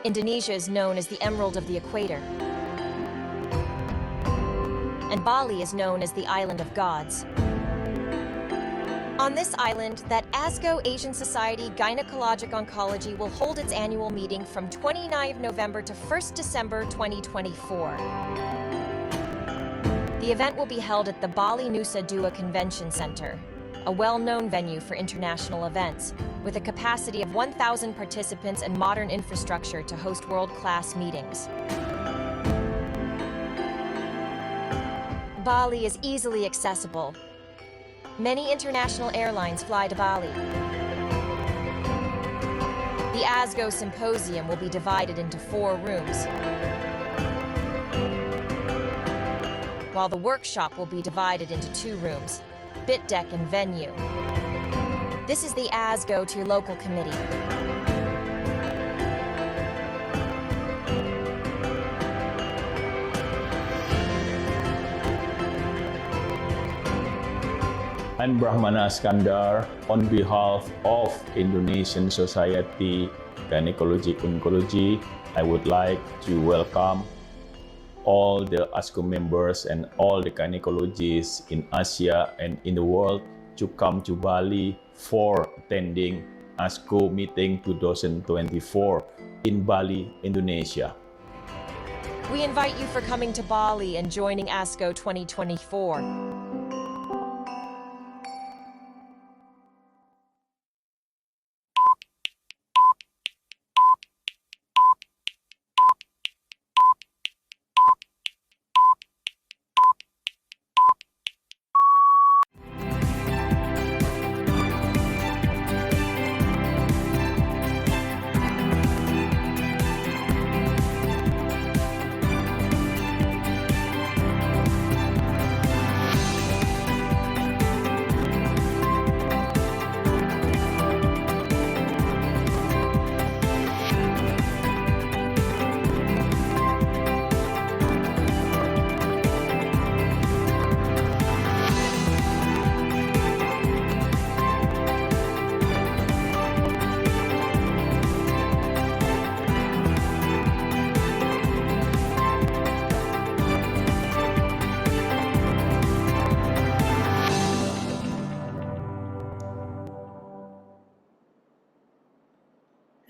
Indonesia is known as the Emerald of the Equator, and Bali is known as the Island of Gods. On this island, that ASGO Asian Society Gynecologic Oncology will hold its annual meeting from 29 November to 1st December 2024. The event will be held at the Bali Nusa Dua Convention Center, a well-known venue for international events, with a capacity of 1,000 participants and modern infrastructure to host world-class meetings. Bali is easily accessible. Many international airlines fly to Bali. The ASGO Symposium will be divided into 4 rooms, while the workshop will be divided into 2 rooms, Bit Deck and Venue. This is the ASGO to your local committee. I'm Brahmana Skandar. On behalf of Indonesian Society Gynecology Oncology, I would like to welcome all the ASGO members and all the gynecologists in Asia and in the world to come to Bali for attending ASGO meeting 2024 in Bali, Indonesia. We invite you for coming to Bali and joining ASGO 2024.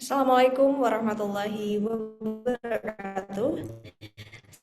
Assalamualaikum warahmatullahi wabarakatuh.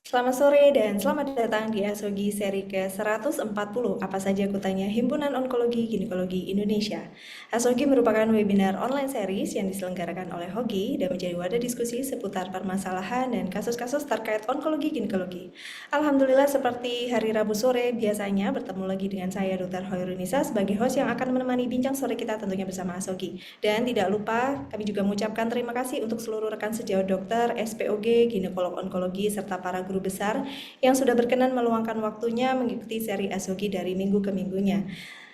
Selamat sore dan selamat datang di ASOGI seri ke-140. Apa saja kutanya Himpunan Onkologi Ginekologi Indonesia. ASOGI merupakan webinar online series yang diselenggarakan oleh HOGI dan menjadi wadah diskusi seputar permasalahan dan kasus-kasus terkait onkologi ginekologi. Alhamdulillah, seperti hari Rabu sore biasanya bertemu lagi dengan saya Dr. Hoirunisa sebagai host yang akan menemani bincang sore kita tentunya bersama ASOGI. Dan tidak lupa kami juga mengucapkan terima kasih untuk seluruh rekan sejawat dokter, SPOG, ginekolog onkologi serta para guru besar yang sudah berkenan meluangkan waktunya mengikuti seri ASOGI dari minggu ke minggunya.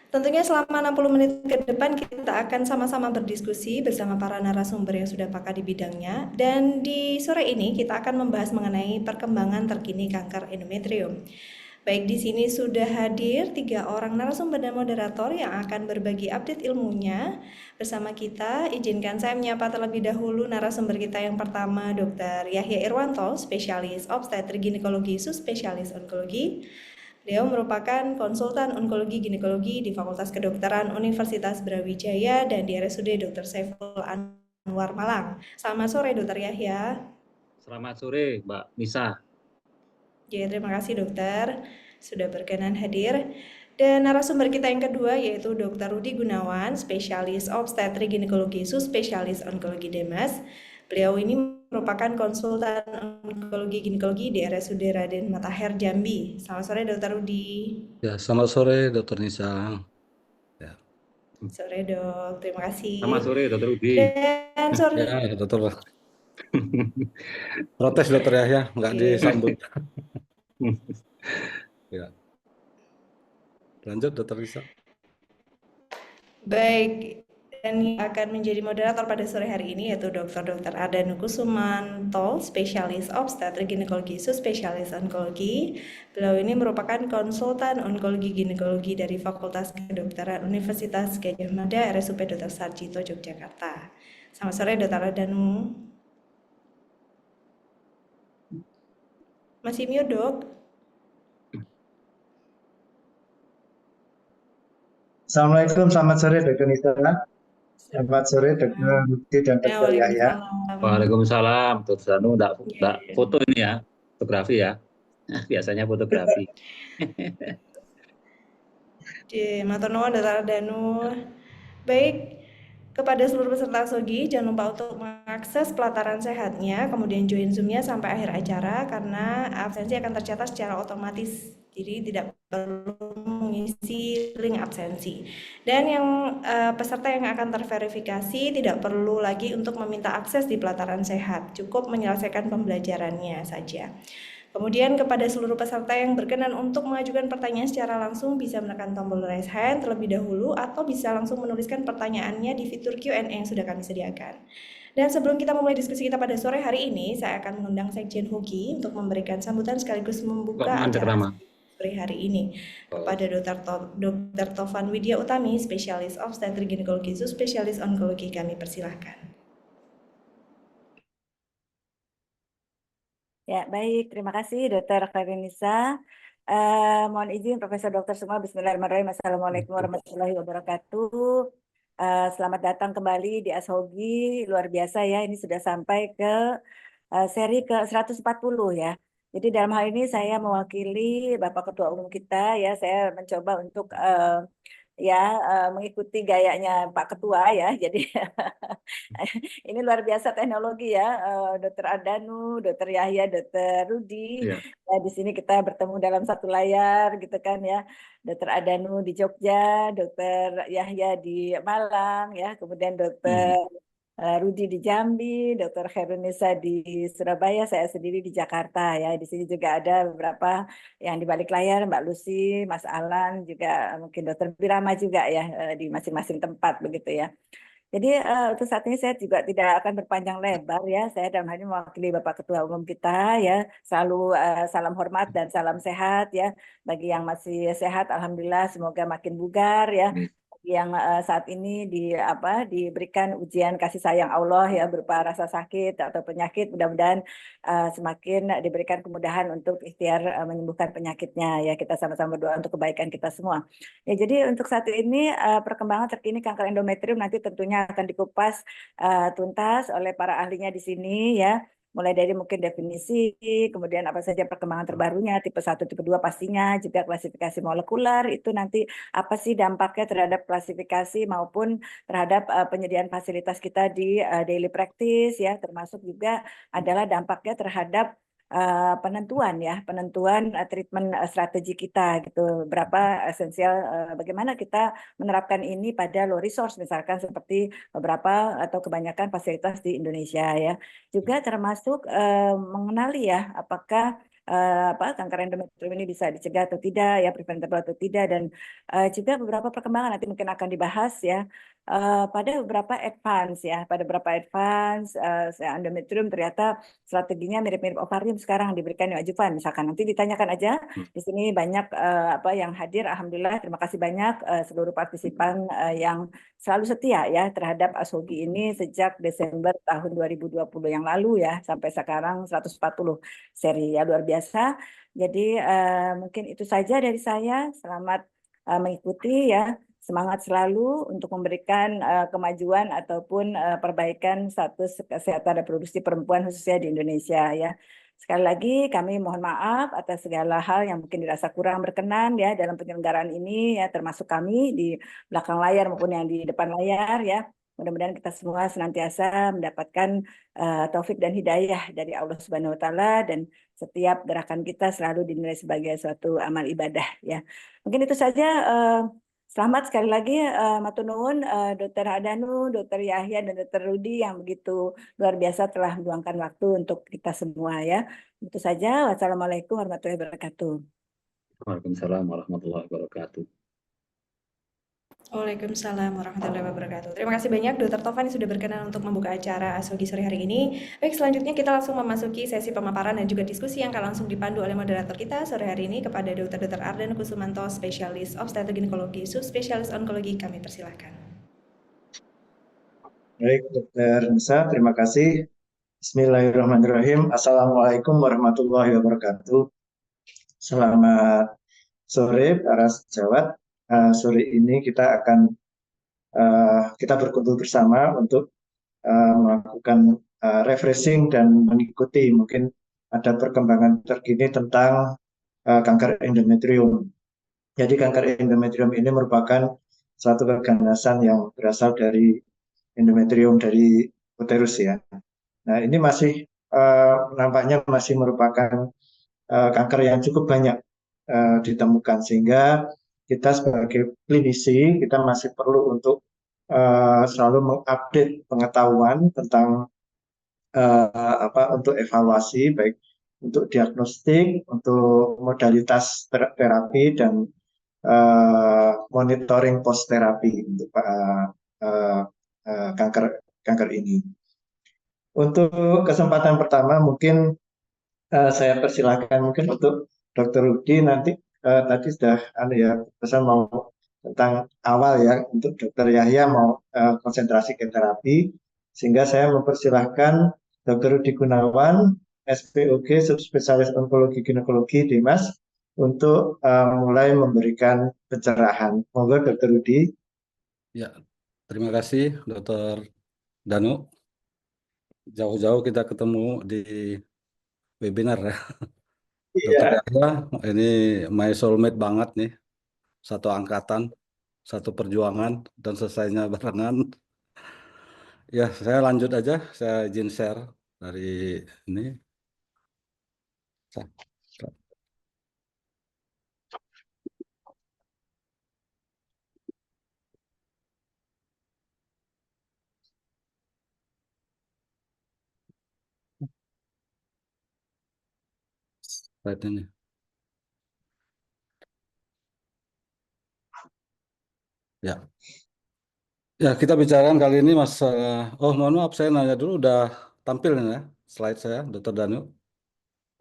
Tentunya selama 60 menit ke depan kita akan sama-sama berdiskusi bersama para narasumber yang sudah pakar di bidangnya, dan di sore ini kita akan membahas mengenai perkembangan terkini kanker endometrium. Baik, di sini sudah hadir 3 orang narasumber dan moderator yang akan berbagi update ilmunya bersama kita. Izinkan saya menyapa terlebih dahulu narasumber kita yang pertama, Dr. Yahya Irwanto, spesialis obstetrik ginekologi, subspesialis onkologi. Beliau merupakan konsultan onkologi ginekologi di Fakultas Kedokteran Universitas Brawijaya dan di RSUD Dr. Saiful Anwar Malang. Selamat sore, Dr. Yahya. Selamat sore, Mbak Nisa. Ya, terima kasih dokter sudah berkenan hadir. Dan narasumber kita yang kedua yaitu Dr. Rudi Gunawan, spesialis obstetrik ginekologi, subspesialis onkologi DEMAS. Beliau ini merupakan konsultan onkologi ginekologi di RSUD Raden Matahir Jambi. Selamat sore Dr. Rudi. Ya, selamat sore Dr. Nisa. Ya. Sore dok, terima kasih. Selamat sore Dr. Rudi. Dan sore. Ya, dokter. Protes dokter Yahya, nggak disambut. Ya. Lanjut dokter Nisa. Baik, dan yang akan menjadi moderator pada sore hari ini yaitu Dr. Ardanu Kusumanto, spesialis obstetrik ginekologi, subspesialis onkologi. Beliau ini merupakan konsultan onkologi ginekologi dari Fakultas Kedokteran Universitas Gadjah Mada, RSUP Dr. Sarjito, Yogyakarta. Selamat sore Dr. Ardanu. Masih mute, Dok. Assalamualaikum, selamat sore Dr. Nisa. Selamat sore Dr. Lutfi dan Ya, Dr. Yahya. waalaikumsalam. Waalaikumsalam. Dr. Sanu, Ya, enggak foto ini ya, fotografi ya. Biasanya fotografi. matur nuwun Dr. Ardanu. Baik, kepada seluruh peserta Asogi, jangan lupa untuk mengakses pelataran sehatnya, kemudian join Zoom-nya sampai akhir acara karena absensi akan tercatat secara otomatis. Jadi tidak perlu mengisi link absensi. Dan yang peserta yang akan terverifikasi tidak perlu lagi untuk meminta akses di pelataran sehat, cukup menyelesaikan pembelajarannya saja. Kemudian kepada seluruh peserta yang berkenan untuk mengajukan pertanyaan secara langsung bisa menekan tombol raise hand terlebih dahulu atau bisa langsung menuliskan pertanyaannya di fitur Q&A yang sudah kami sediakan. Dan sebelum kita memulai diskusi kita pada sore hari ini, saya akan mengundang Sekjen Huki untuk memberikan sambutan sekaligus membuka acara sore hari ini kepada Dr. Tovan Widya Utami, spesialis obstetrik ginekologi, spesialis onkologi, kami persilahkan. Ya, baik. Terima kasih, Dr. Karinisa. Mohon izin, Profesor Dr. semua. Bismillahirrahmanirrahim. Assalamualaikum warahmatullahi wabarakatuh. Selamat datang kembali di Ashogi. Luar biasa ya, ini sudah sampai ke seri ke-140 ya. Jadi dalam hal ini saya mewakili Bapak Ketua Umum kita ya. Saya mencoba untuk mengikuti gayanya Pak Ketua ya. Jadi ini luar biasa teknologi ya, Dr. Ardanu, Dr. Yahya, Dr. Rudi. Iya. Ya, di sini kita bertemu dalam satu layar gitu kan ya. Dr. Ardanu di Jogja, Dr. Yahya di Malang ya, kemudian Dr. Rudi di Jambi, Dr. Khairunisa di Surabaya, saya sendiri di Jakarta ya. Di sini juga ada beberapa yang di balik layar, Mbak Lucy, Mas Alan, juga mungkin Dr. Birama juga ya di masing-masing tempat begitu ya. Jadi untuk saat ini saya juga tidak akan berpanjang lebar ya. Saya dalam hal ini mewakili Bapak Ketua Umum kita ya. Selalu salam hormat dan salam sehat ya. Bagi yang masih sehat, alhamdulillah semoga makin bugar ya. Yang saat ini diberikan ujian kasih sayang Allah ya berupa rasa sakit atau penyakit, mudah-mudahan semakin diberikan kemudahan untuk ikhtiar menyembuhkan penyakitnya ya. Kita sama-sama berdoa untuk kebaikan kita semua. Ya, jadi untuk saat ini perkembangan terkini kanker endometrium nanti tentunya akan dikupas tuntas oleh para ahlinya di sini ya. Mulai dari mungkin definisi, kemudian apa saja perkembangan terbarunya, tipe 1, tipe 2 pastinya, juga klasifikasi molekuler, itu nanti apa sih dampaknya terhadap klasifikasi maupun terhadap penyediaan fasilitas kita di daily practice ya, termasuk juga adalah dampaknya terhadap penentuan treatment strategi kita gitu, berapa esensial bagaimana kita menerapkan ini pada low resource misalkan seperti beberapa atau kebanyakan fasilitas di Indonesia ya, juga termasuk mengenali ya apakah kanker endometrium ini bisa dicegah atau tidak ya, preventable atau tidak, dan juga beberapa perkembangan nanti mungkin akan dibahas ya pada beberapa advance endometrium ternyata strateginya mirip-mirip ovarium sekarang diberikan neoadjuvan misalkan. Nanti ditanyakan aja di sini banyak yang hadir, alhamdulillah terima kasih banyak seluruh partisipan yang selalu setia ya terhadap Ashogi ini sejak Desember tahun 2020 yang lalu ya sampai sekarang 140 seri ya, luar biasa. Jadi mungkin itu saja dari saya. Selamat mengikuti ya. Semangat selalu untuk memberikan kemajuan ataupun perbaikan status kesehatan reproduksi perempuan khususnya di Indonesia ya. Sekali lagi kami mohon maaf atas segala hal yang mungkin dirasa kurang berkenan ya dalam penyelenggaraan ini ya, termasuk kami di belakang layar maupun yang di depan layar ya. Mudah-mudahan kita semua senantiasa mendapatkan taufik dan hidayah dari Allah Subhanahu wa taala, dan setiap gerakan kita selalu dinilai sebagai suatu amal ibadah ya. Mungkin itu saja. Selamat sekali lagi matur nuwun Dr. Ardanu, Dr. Yahya, dan Dr. Rudi yang begitu luar biasa telah meluangkan waktu untuk kita semua ya. Itu saja. Wassalamualaikum warahmatullahi wabarakatuh. Waalaikumsalam warahmatullahi wabarakatuh. Waalaikumsalam warahmatullahi wabarakatuh. Terima kasih banyak Dr. Tovan yang sudah berkenan untuk membuka acara Ashogi sore hari ini. Baik, selanjutnya kita langsung memasuki sesi pemaparan dan juga diskusi yang akan langsung dipandu oleh moderator kita sore hari ini kepada Dr. Ardanu Kusumanto, spesialis obstetrik ginekologi, subspesialis onkologi. Kami persilahkan. Baik, Dr. Nisa, terima kasih. Bismillahirrahmanirrahim. Assalamualaikum warahmatullahi wabarakatuh. Selamat sore para sejawat. Sore ini kita berkumpul bersama untuk melakukan refreshing dan mengikuti mungkin ada perkembangan terkini tentang kanker endometrium. Jadi kanker endometrium ini merupakan suatu keganasan yang berasal dari endometrium dari uterus ya. Nah, ini masih nampaknya masih merupakan kanker yang cukup banyak ditemukan, sehingga kita sebagai klinisi kita masih perlu untuk selalu mengupdate pengetahuan tentang untuk evaluasi, baik untuk diagnostik, untuk modalitas terapi dan monitoring post terapi untuk kanker ini. Untuk kesempatan pertama mungkin saya persilahkan mungkin untuk Dr. Rudi nanti tadi sudah pesan mau tentang awal ya, untuk Dr. Yahya mau konsentrasi ke terapi, sehingga saya mempersilahkan Dr. Rudi Gunawan, SPOG subspesialis onkologi ginekologi Dimas, untuk mulai memberikan pencerahan. Monggo Dr. Rudi. Ya, terima kasih Dr. Danu. Jauh-jauh kita ketemu di webinar ya. Dr. Iya, Yahya, ini my soulmate banget nih. Satu angkatan, satu perjuangan, dan selesainya barengan. Ya, saya lanjut aja. Saya izin share dari ini. Slide ini. Ya. Ya, kita bicarakan kali ini masalah. Oh, mohon maaf, saya nanya dulu, udah tampil ya slide saya, Dr. Danu.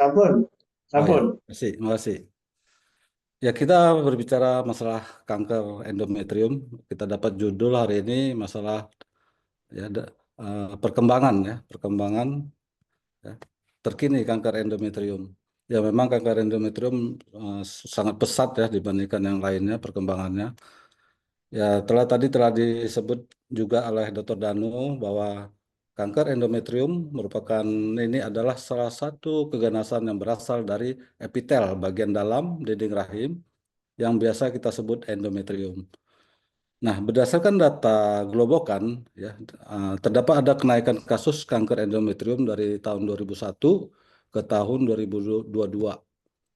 ampun, Oh ya, ampun. makasih. Ya, kita berbicara masalah kanker endometrium. Kita dapat judul hari ini masalah ya perkembangan ya, terkini kanker endometrium. Ya, memang kanker endometrium sangat pesat ya dibandingkan yang lainnya perkembangannya. Ya, tadi telah disebut juga oleh Dr. Danu bahwa kanker endometrium merupakan ini adalah salah satu keganasan yang berasal dari epitel bagian dalam dinding rahim yang biasa kita sebut endometrium. Nah, berdasarkan data Globokan, ya, terdapat ada kenaikan kasus kanker endometrium dari tahun 2001 ke tahun 2022.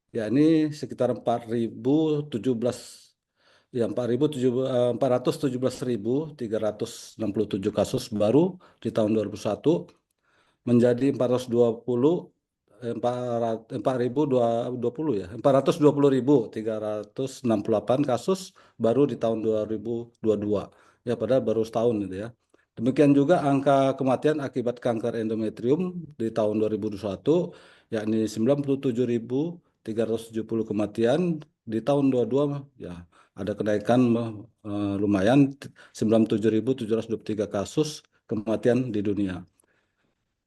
Ya, ini sekitar 417.367 kasus baru di tahun 2001 menjadi 420.368 kasus baru di tahun 2022. Ya, padahal baru setahun gitu ya. Demikian juga angka kematian akibat kanker endometrium di tahun 2021 yakni 97.370 kematian, di tahun 2022 ya ada kenaikan lumayan 97.723 kasus kematian di dunia.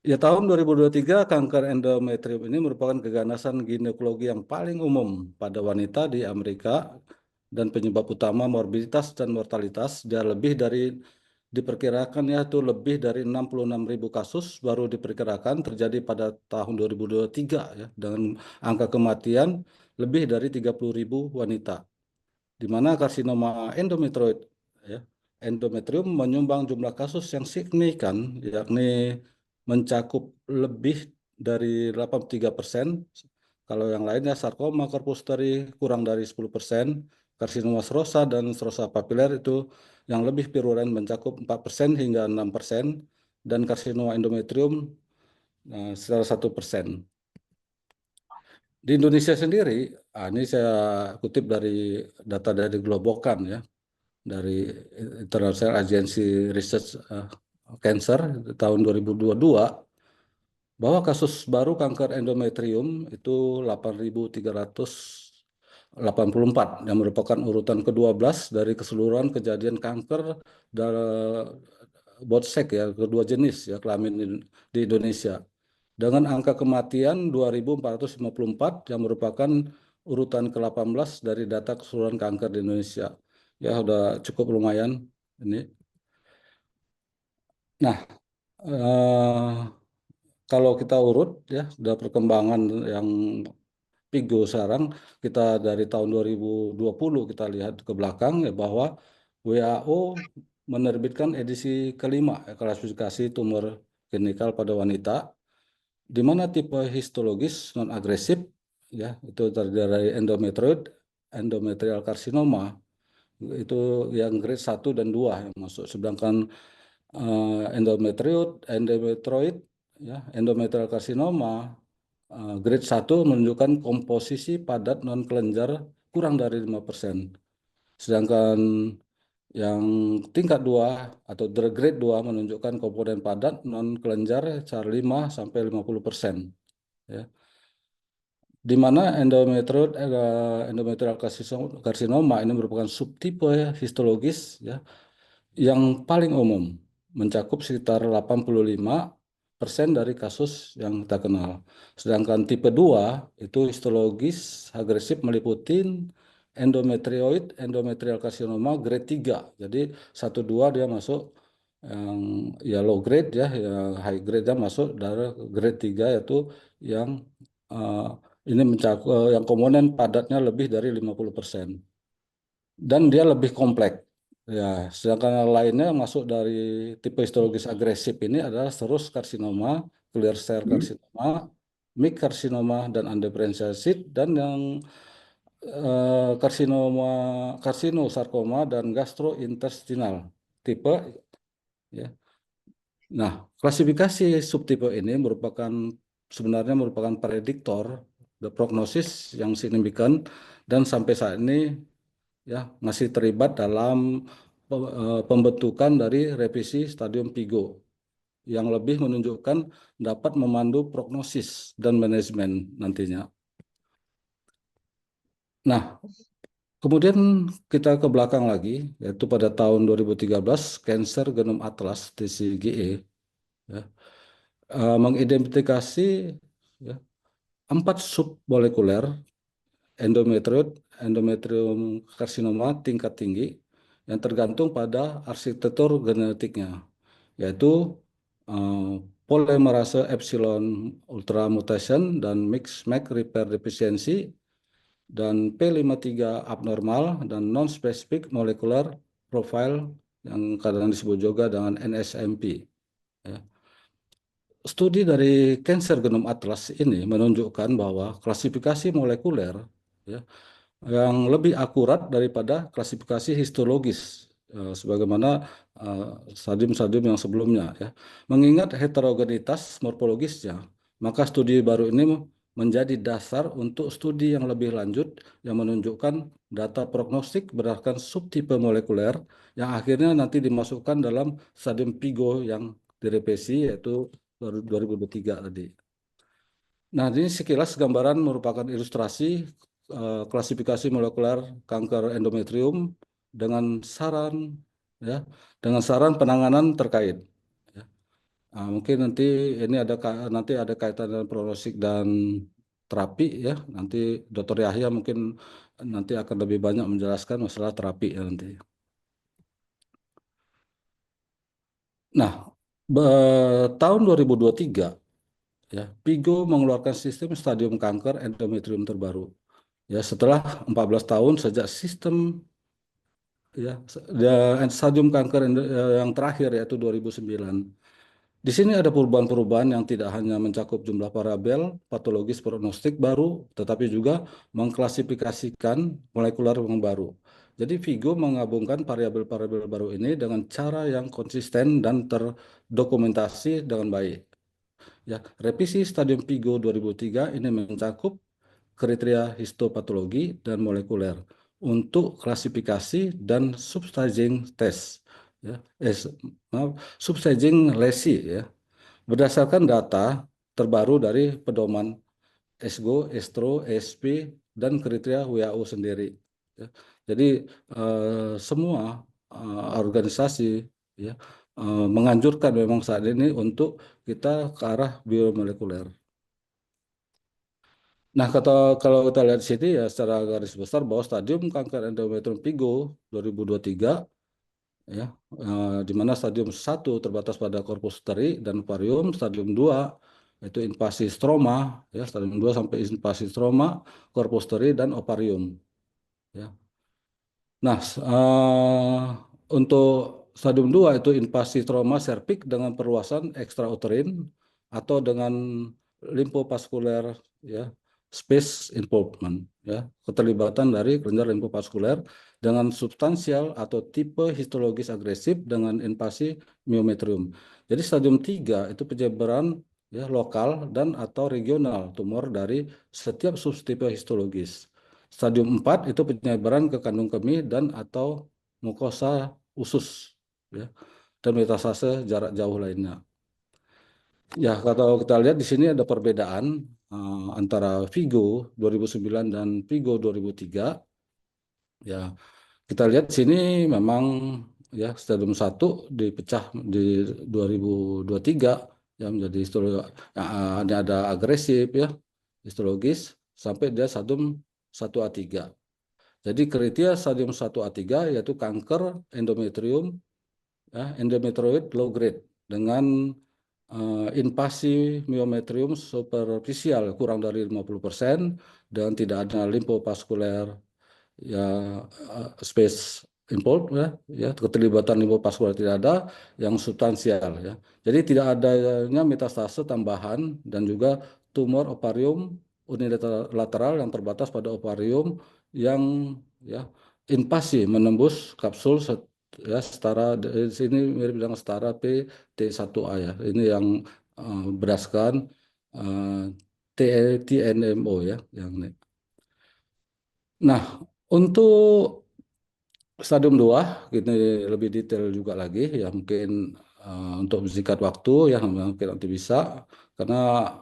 Ya, tahun 2023 kanker endometrium ini merupakan keganasan ginekologi yang paling umum pada wanita di Amerika dan penyebab utama morbiditas dan mortalitas. Dia diperkirakan ya itu lebih dari 66.000 kasus baru diperkirakan terjadi pada tahun 2023 ya, dengan angka kematian lebih dari 30.000 wanita. Di mana karsinoma endometrium menyumbang jumlah kasus yang signifikan, yakni mencakup lebih dari 83%. Kalau yang lainnya sarkoma corpus kurang dari 10%, karsinoma serosa dan serosa papiler itu yang lebih virulen mencakup 4% hingga 6%, dan karsinoma endometrium sekitar 1%. Di Indonesia sendiri, ini saya kutip dari data dari Globokan ya, dari International Agency Research Cancer tahun 2022, bahwa kasus baru kanker endometrium itu 8.384 yang merupakan urutan ke-12 dari keseluruhan kejadian kanker both sex ya, kedua jenis ya kelamin di Indonesia. Dengan angka kematian 2.454 yang merupakan urutan ke-18 dari data keseluruhan kanker di Indonesia. Ya, udah cukup lumayan ini. Nah, kalau kita urut ya, sudah perkembangan yang Pigo sekarang, kita dari tahun 2020 kita lihat ke belakang ya, bahwa WHO menerbitkan edisi kelima ya, klasifikasi tumor klinikal pada wanita, di mana tipe histologis non agresif ya itu terdiri dari endometrioid, endometrial karsinoma itu yang grade 1 dan 2 yang masuk, sedangkan endometrioid ya, endometrial karsinoma grade 1 menunjukkan komposisi padat non kelenjar kurang dari 5%. Sedangkan yang tingkat 2 atau grade 2 menunjukkan komponen padat non kelenjar sekitar 5 sampai 50%. Ya. Di mana endometrial karsinoma ini merupakan subtipe histologis ya, yang paling umum, mencakup sekitar 85% dari kasus yang kita kenal. Sedangkan tipe 2 itu histologis agresif meliputi endometrioid, endometrial karsinoma grade 3. Jadi 1-2 dia masuk yang ya low grade ya, yang high grade dia masuk dari grade 3 yaitu yang ini mencakup yang komponen padatnya lebih dari 50%. Dan dia lebih kompleks. Ya, sedangkan yang lainnya masuk dari tipe histologis agresif ini adalah serous karsinoma, clear cell karsinoma, mixed karsinoma, dan undifferentiated, dan yang karsinosarkoma dan gastrointestinal tipe ya. Nah, klasifikasi subtipe ini sebenarnya merupakan prediktor prognosis yang signifikan dan sampai saat ini ya masih terlibat dalam pembentukan dari revisi stadium Pigo yang lebih menunjukkan dapat memandu prognosis dan manajemen nantinya. Nah, kemudian kita ke belakang lagi, yaitu pada tahun 2013 Cancer Genome Atlas TCGE ya, mengidentifikasi ya, 4 submolekuler endometrium karsinoma tingkat tinggi yang tergantung pada arsitektur genetiknya, yaitu polymerase epsilon ultramutation dan mixed MAC repair deficiency, dan P53 abnormal dan non-specific molecular profile yang kadang disebut juga dengan NSMP. Ya. Studi dari Cancer Genome Atlas ini menunjukkan bahwa klasifikasi molekuler ya, yang lebih akurat daripada klasifikasi histologis sebagaimana stadium-stadium yang sebelumnya ya. Mengingat heterogenitas morfologisnya, maka studi baru ini menjadi dasar untuk studi yang lebih lanjut yang menunjukkan data prognostik berdasarkan subtipe molekuler yang akhirnya nanti dimasukkan dalam stadium Pigo yang direvisi yaitu 2023 tadi. Nah, ini sekilas gambaran merupakan ilustrasi klasifikasi molekuler kanker endometrium dengan saran ya, dengan saran penanganan terkait. Ya. Nah, mungkin nanti ini ada kaitan dengan prognostik dan terapi ya. Nanti Dr. Yahya mungkin nanti akan lebih banyak menjelaskan masalah terapi ya nanti. Nah, tahun 2023 ya, Pigo mengeluarkan sistem stadium kanker endometrium terbaru. Ya, setelah 14 tahun sejak sistem ya stadium kanker yang terakhir yaitu 2009. Di sini ada perubahan-perubahan yang tidak hanya mencakup jumlah variabel patologis prognostik baru, tetapi juga mengklasifikasikan molekuler yang baru. Jadi Vigo menggabungkan variabel-variabel baru ini dengan cara yang konsisten dan terdokumentasi dengan baik. Ya, revisi stadium Pigo 2003 ini mencakup kriteria histopatologi dan molekuler untuk klasifikasi dan substaging test, ya, substaging lesi, ya, berdasarkan data terbaru dari pedoman ESGO, ESTRO, ESP, dan kriteria WHO sendiri. Ya. Jadi semua organisasi ya, menganjurkan memang saat ini untuk kita ke arah biomolekuler. Nah, kalau kita lihat di sini ya secara garis besar bahwa stadium kanker endometrium FIGO 2023 ya, di mana stadium 1 terbatas pada korpus uteri dan ovarium, stadium 2 yaitu invasi stroma, ya, stadium 2 sampai invasi stroma, korpus uteri dan ovarium. Ya. Nah, untuk stadium 2 itu invasi stroma serviks dengan perluasan ekstrauterin atau dengan limfovaskuler, ya, space involvement, ya, keterlibatan dari kelenjar limfovaskuler dengan substansial atau tipe histologis agresif dengan invasi myometrium. Jadi stadium 3 itu penyebaran, ya, lokal dan atau regional tumor dari setiap subtipe histologis. Stadium 4 itu penyebaran ke kandung kemih dan atau mukosa usus, ya, dan metastase jarak jauh lainnya. Ya, kalau kita lihat di sini ada perbedaan antara FIGO 2009 dan FIGO 2003. Ya, kita lihat di sini memang ya stadium 1 dipecah di 2023 ya menjadi ini ada agresif, ya, histologis sampai dia stadium 1A3. Jadi kriteria stadium 1A3 yaitu kanker endometrium, ya, endometrioid low grade dengan invasi myometrium superficial kurang dari 50% dan tidak ada limfovaskuler, ya, space involved, ya, keterlibatan limfovaskuler tidak ada, yang substansial, ya. Jadi tidak adanya metastase tambahan dan juga tumor ovarium unilateral yang terbatas pada ovarium yang, ya, invasi menembus kapsul, ya, setara di sini mirip dengan setara PT1A, ya. Ini yang berdasarkan TNMO, ya, yang ini. Nah, untuk stadium 2 ini lebih detail juga lagi, ya, mungkin untuk singkat waktu, ya, mungkin nanti bisa karena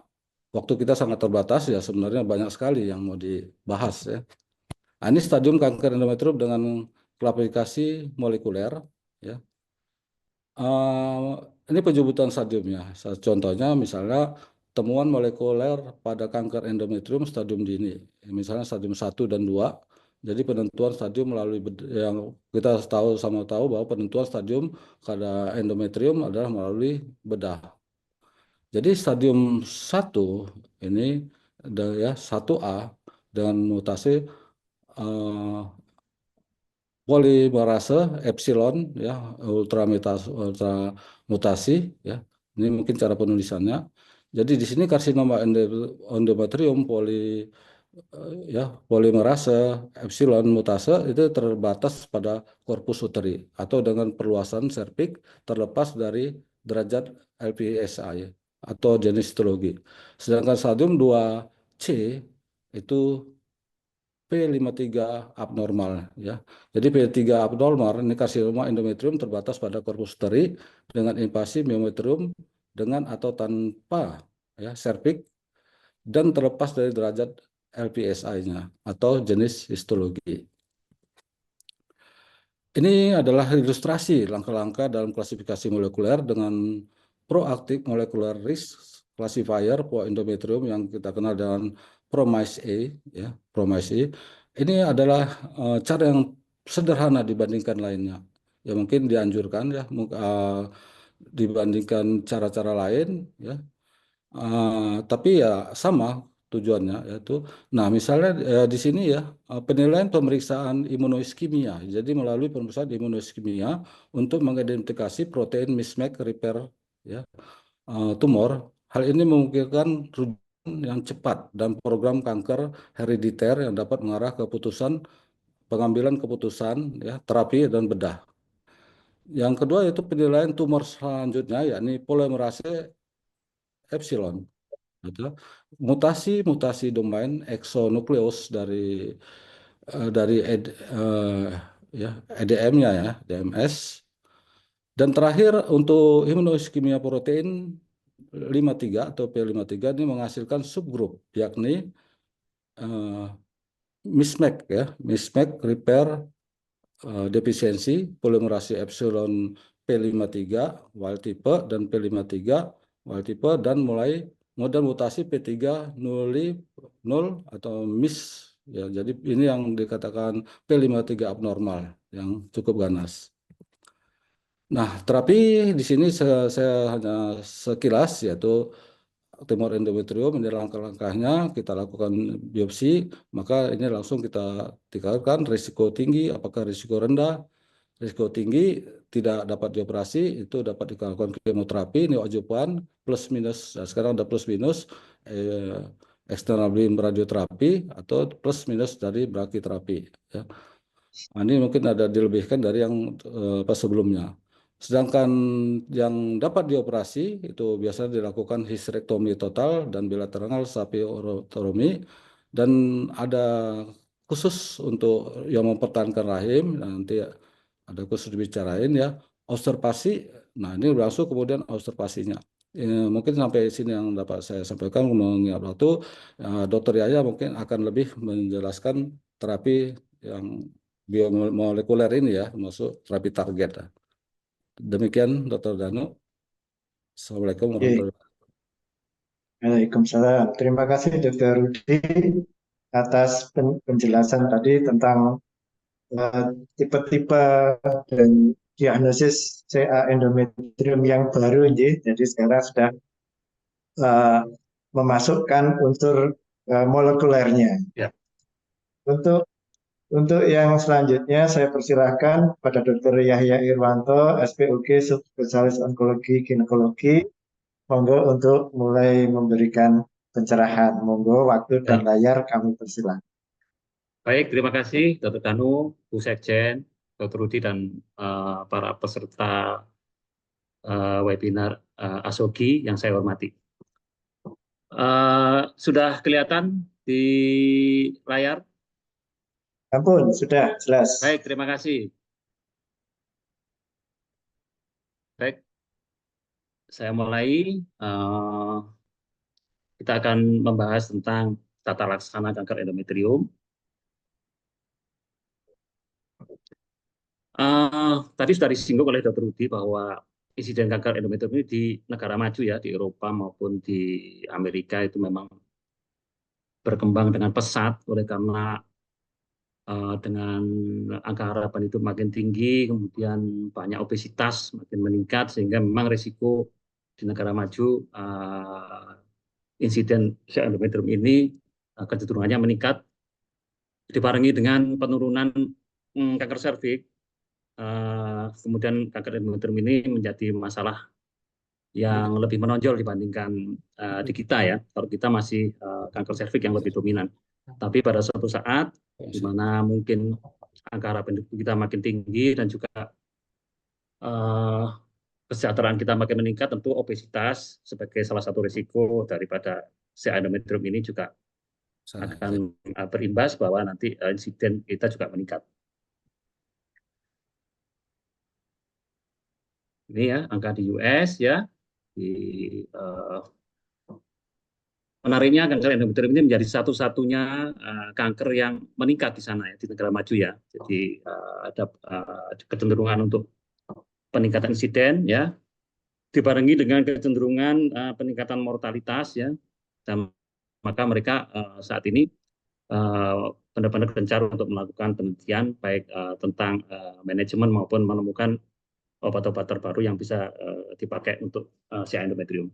waktu kita sangat terbatas, ya, sebenarnya banyak sekali yang mau dibahas, ya. Nah, ini stadium kanker endometrium dengan klasifikasi molekuler, ya. Ini penyebutan stadiumnya. Contohnya misalnya temuan molekuler pada kanker endometrium stadium dini, misalnya stadium 1 dan 2. Jadi penentuan stadium melalui yang kita tahu bahwa penentuan stadium pada endometrium adalah melalui bedah. Jadi stadium 1 ini ya 1A dengan mutasi polimerase epsilon, ya, ultramutasi, ya. Ini mungkin cara penulisannya. Jadi di sini karsinoma endometrium ya, polimerase epsilon mutase itu terbatas pada korpus uteri atau dengan perluasan serviks terlepas dari derajat LPSI atau jenis histologi. Sedangkan stadium 2C itu P53 abnormal, ya. Jadi P3 abnormal ini karsinoma endometrium terbatas pada korpus uteri dengan invasi myometrium dengan atau tanpa, ya, serviks dan terlepas dari derajat LPSI-nya atau jenis histologi. Ini adalah ilustrasi langkah-langkah dalam klasifikasi molekuler dengan proaktif molecular risk classifier for endometrium yang kita kenal dengan PROMISE-A, ya, PROMISE-A. Ini adalah cara yang sederhana dibandingkan lainnya. Ya, mungkin dianjurkan, ya, dibandingkan cara-cara lain, ya. Tapi ya sama tujuannya, yaitu, nah, misalnya di sini, ya, penilaian pemeriksaan imunoiskimia. Jadi melalui pemeriksaan imunoiskimia untuk mengidentifikasi protein mismatch repair, ya, tumor. Hal ini memungkinkan rujukan yang cepat dan program kanker herediter yang dapat mengarah ke pengambilan keputusan, ya, terapi dan bedah. Yang kedua yaitu penilaian tumor selanjutnya, yakni polimerase epsilon. Mutasi domain exonukleus dari ya, EDM-nya, ya, DMS. Dan terakhir untuk imunoiskimia protein 53 atau P53 ini menghasilkan subgrup, yakni mismatch, ya, mismatch repair defisiensi polimerase epsilon P53 wild type dan P53 wild type dan mulai model mutasi P300 atau miss ya. Jadi ini yang dikatakan P53 abnormal yang cukup ganas. Nah, terapi di sini saya hanya sekilas yaitu tumor endometrium ini langkah-langkahnya kita lakukan biopsi, maka ini langsung kita tingkatkan risiko tinggi, apakah risiko rendah. Risiko tinggi tidak dapat dioperasi, itu dapat dilakukan kemoterapi, neoadjuvan, plus minus, nah sekarang ada plus minus, external beam radioterapi, atau plus minus dari brachytherapy. Ya. Nah, ini mungkin ada dilebihkan dari yang pas sebelumnya. Sedangkan yang dapat dioperasi itu biasanya dilakukan hysterektomi total dan bilateral sapiotomi, dan ada khusus untuk yang mempertahankan rahim, nanti ada khusus dibicarain ya, observasi. Nah ini langsung kemudian observasinya. Mungkin sampai sini yang dapat saya sampaikan mengingat waktu. Dokter Yaya mungkin akan lebih menjelaskan terapi yang biomolekuler ini ya, masuk terapi target. Demikian Dr. Danu. Assalamualaikum warahmatullahi wabarakatuh. Waalaikumsalam. Terima kasih Dr. Rudi atas penjelasan tadi tentang tipe-tipe dan diagnosis CA endometrium yang baru ini. Jadi sekarang sudah memasukkan unsur molekulernya. Ya. Untuk yang selanjutnya saya persilahkan pada Dr. Yahya Irwanto, SPOG Subspesialis Onkologi Ginekologi. Monggo untuk mulai memberikan pencerahan. Monggo waktu dan layar kami persilahkan. Baik, terima kasih Dr. Danu, Bu Sekjen, Dr. Rudi, dan para peserta webinar ASOGI yang saya hormati. Sudah kelihatan di layar? Ampun, sudah jelas. Baik, terima kasih. Baik, saya mulai. Kita akan membahas tentang tata laksana kanker endometrium. Tadi sudah disinggung oleh Dr. Rudi bahwa insiden kanker endometrium ini di negara maju ya, di Eropa maupun di Amerika itu memang berkembang dengan pesat oleh karena dengan angka harapan itu makin tinggi, kemudian banyak obesitas makin meningkat, sehingga memang risiko di negara maju insiden endometrium ini kecenderungannya meningkat, dibarengi dengan penurunan kanker serviks. Kemudian kanker endometrium ini menjadi masalah yang lebih menonjol dibandingkan di kita ya. Kalau kita masih kanker serviks yang lebih dominan. Tapi pada suatu saat di mana mungkin angka harapan hidup kita makin tinggi dan juga kesejahteraan kita makin meningkat, tentu obesitas sebagai salah satu risiko daripada CA endometrium ini juga akan berimbas bahwa nanti insiden kita juga meningkat. Ini ya angka di US ya. Menariknya kanker endometrium ini menjadi satu-satunya kanker yang meningkat di sana ya, di negara maju ya. Jadi ada kecenderungan untuk peningkatan insiden ya, dibarengi dengan kecenderungan peningkatan mortalitas ya. Dan maka mereka saat ini benar-benar gencar untuk melakukan penelitian baik tentang manajemen maupun menemukan obat-obat terbaru yang bisa dipakai untuk CA endometrium.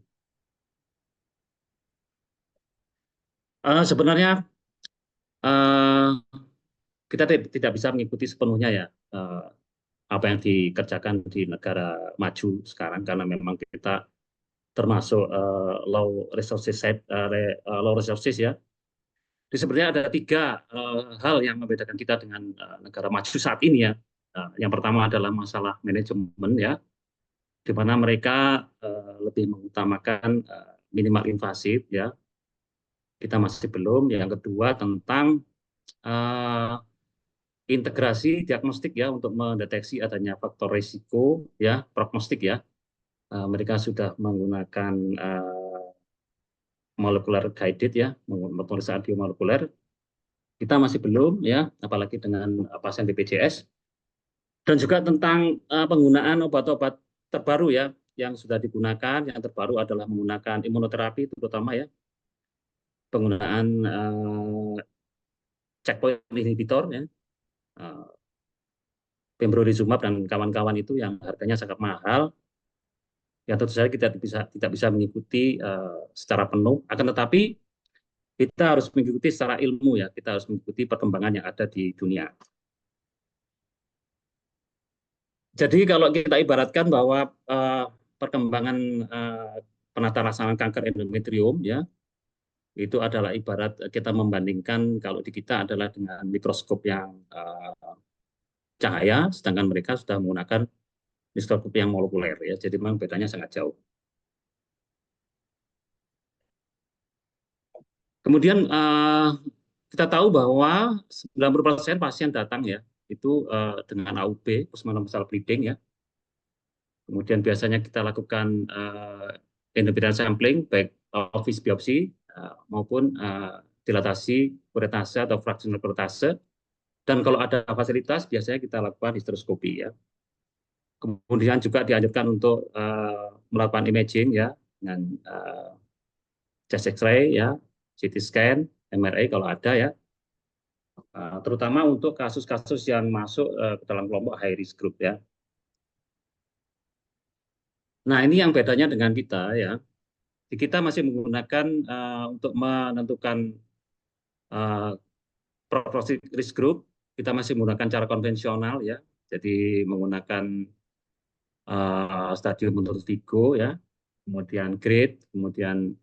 Sebenarnya kita tidak bisa mengikuti sepenuhnya ya apa yang dikerjakan di negara maju sekarang, karena memang kita termasuk low resources ya. Jadi sebenarnya ada tiga hal yang membedakan kita dengan negara maju saat ini ya. Yang pertama adalah masalah manajemen ya, di mana mereka lebih mengutamakan minimal invasif ya. Kita masih belum. Yang kedua tentang integrasi diagnostik ya, untuk mendeteksi adanya faktor risiko ya, prognostik ya. Mereka sudah menggunakan molecular guided ya, pemeriksaan biomolekuler. Kita masih belum ya, apalagi dengan pasien BPJS. Dan juga tentang penggunaan obat-obat terbaru ya, yang sudah digunakan. Yang terbaru adalah menggunakan imunoterapi, terutama ya, penggunaan checkpoint inhibitor ya, pembrolizumab dan kawan-kawan itu yang harganya sangat mahal. Ya tentu saja kita tidak bisa mengikuti secara penuh, akan tetapi kita harus mengikuti secara ilmu ya, kita harus mengikuti perkembangan yang ada di dunia. Jadi kalau kita ibaratkan bahwa perkembangan penata laksanaan kanker endometrium ya, itu adalah ibarat kita membandingkan kalau di kita adalah dengan mikroskop yang cahaya, sedangkan mereka sudah menggunakan mikroskop yang molekuler ya, jadi memang bedanya sangat jauh. Kemudian kita tahu bahwa 90% pasien datang ya itu dengan AUB, postmortem cell bleeding ya. Kemudian biasanya kita lakukan endometrial sampling baik office biopsi maupun dilatasi kuretase atau fractional kuretase. Dan kalau ada fasilitas biasanya kita lakukan histeroskopi ya. Kemudian juga dianjurkan untuk melakukan imaging ya dengan chest X-ray ya, CT scan, MRI kalau ada ya. Terutama untuk kasus-kasus yang masuk ke dalam kelompok high risk group ya. Nah, ini yang bedanya dengan kita ya. Kita masih menggunakan untuk menentukan prognostik risk group, kita masih menggunakan cara konvensional ya. Jadi menggunakan stadium menurut Vigo ya, kemudian grade, kemudian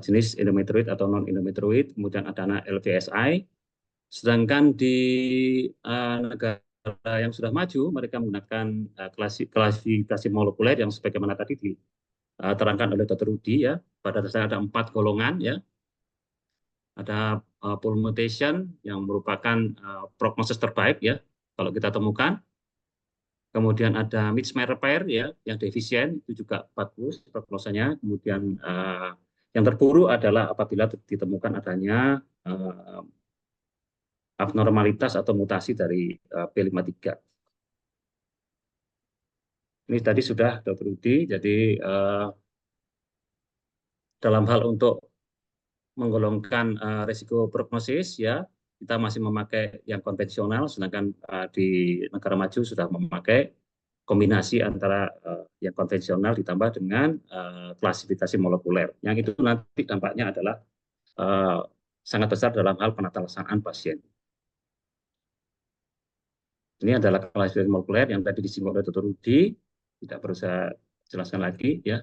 jenis endometrioid atau non endometrioid, kemudian ada LVSI. Sedangkan di negara yang sudah maju, mereka menggunakan klasifikasi molekuler yang sebagaimana tadi diterangkan oleh Dr. Rudi ya. Pada dasarnya ada 4 golongan ya. Ada pool mutation yang merupakan prognosis terbaik ya kalau kita temukan. Kemudian ada mismatch repair ya yang defisien, itu juga bagus prognosanya. Kemudian yang terburuk adalah apabila ditemukan adanya abnormalitas atau mutasi dari P53. Ini tadi sudah Dr. Rudi, jadi dalam hal untuk menggolongkan risiko prognosis ya, kita masih memakai yang konvensional, sedangkan di negara maju sudah memakai kombinasi antara yang konvensional ditambah dengan klasifikasi molekuler. Yang itu nanti dampaknya adalah sangat besar dalam hal penata laksanaan pasien. Ini adalah klasifikasi molekuler yang tadi disinggung oleh Dr. Rudi, tidak perlu saya jelaskan lagi ya.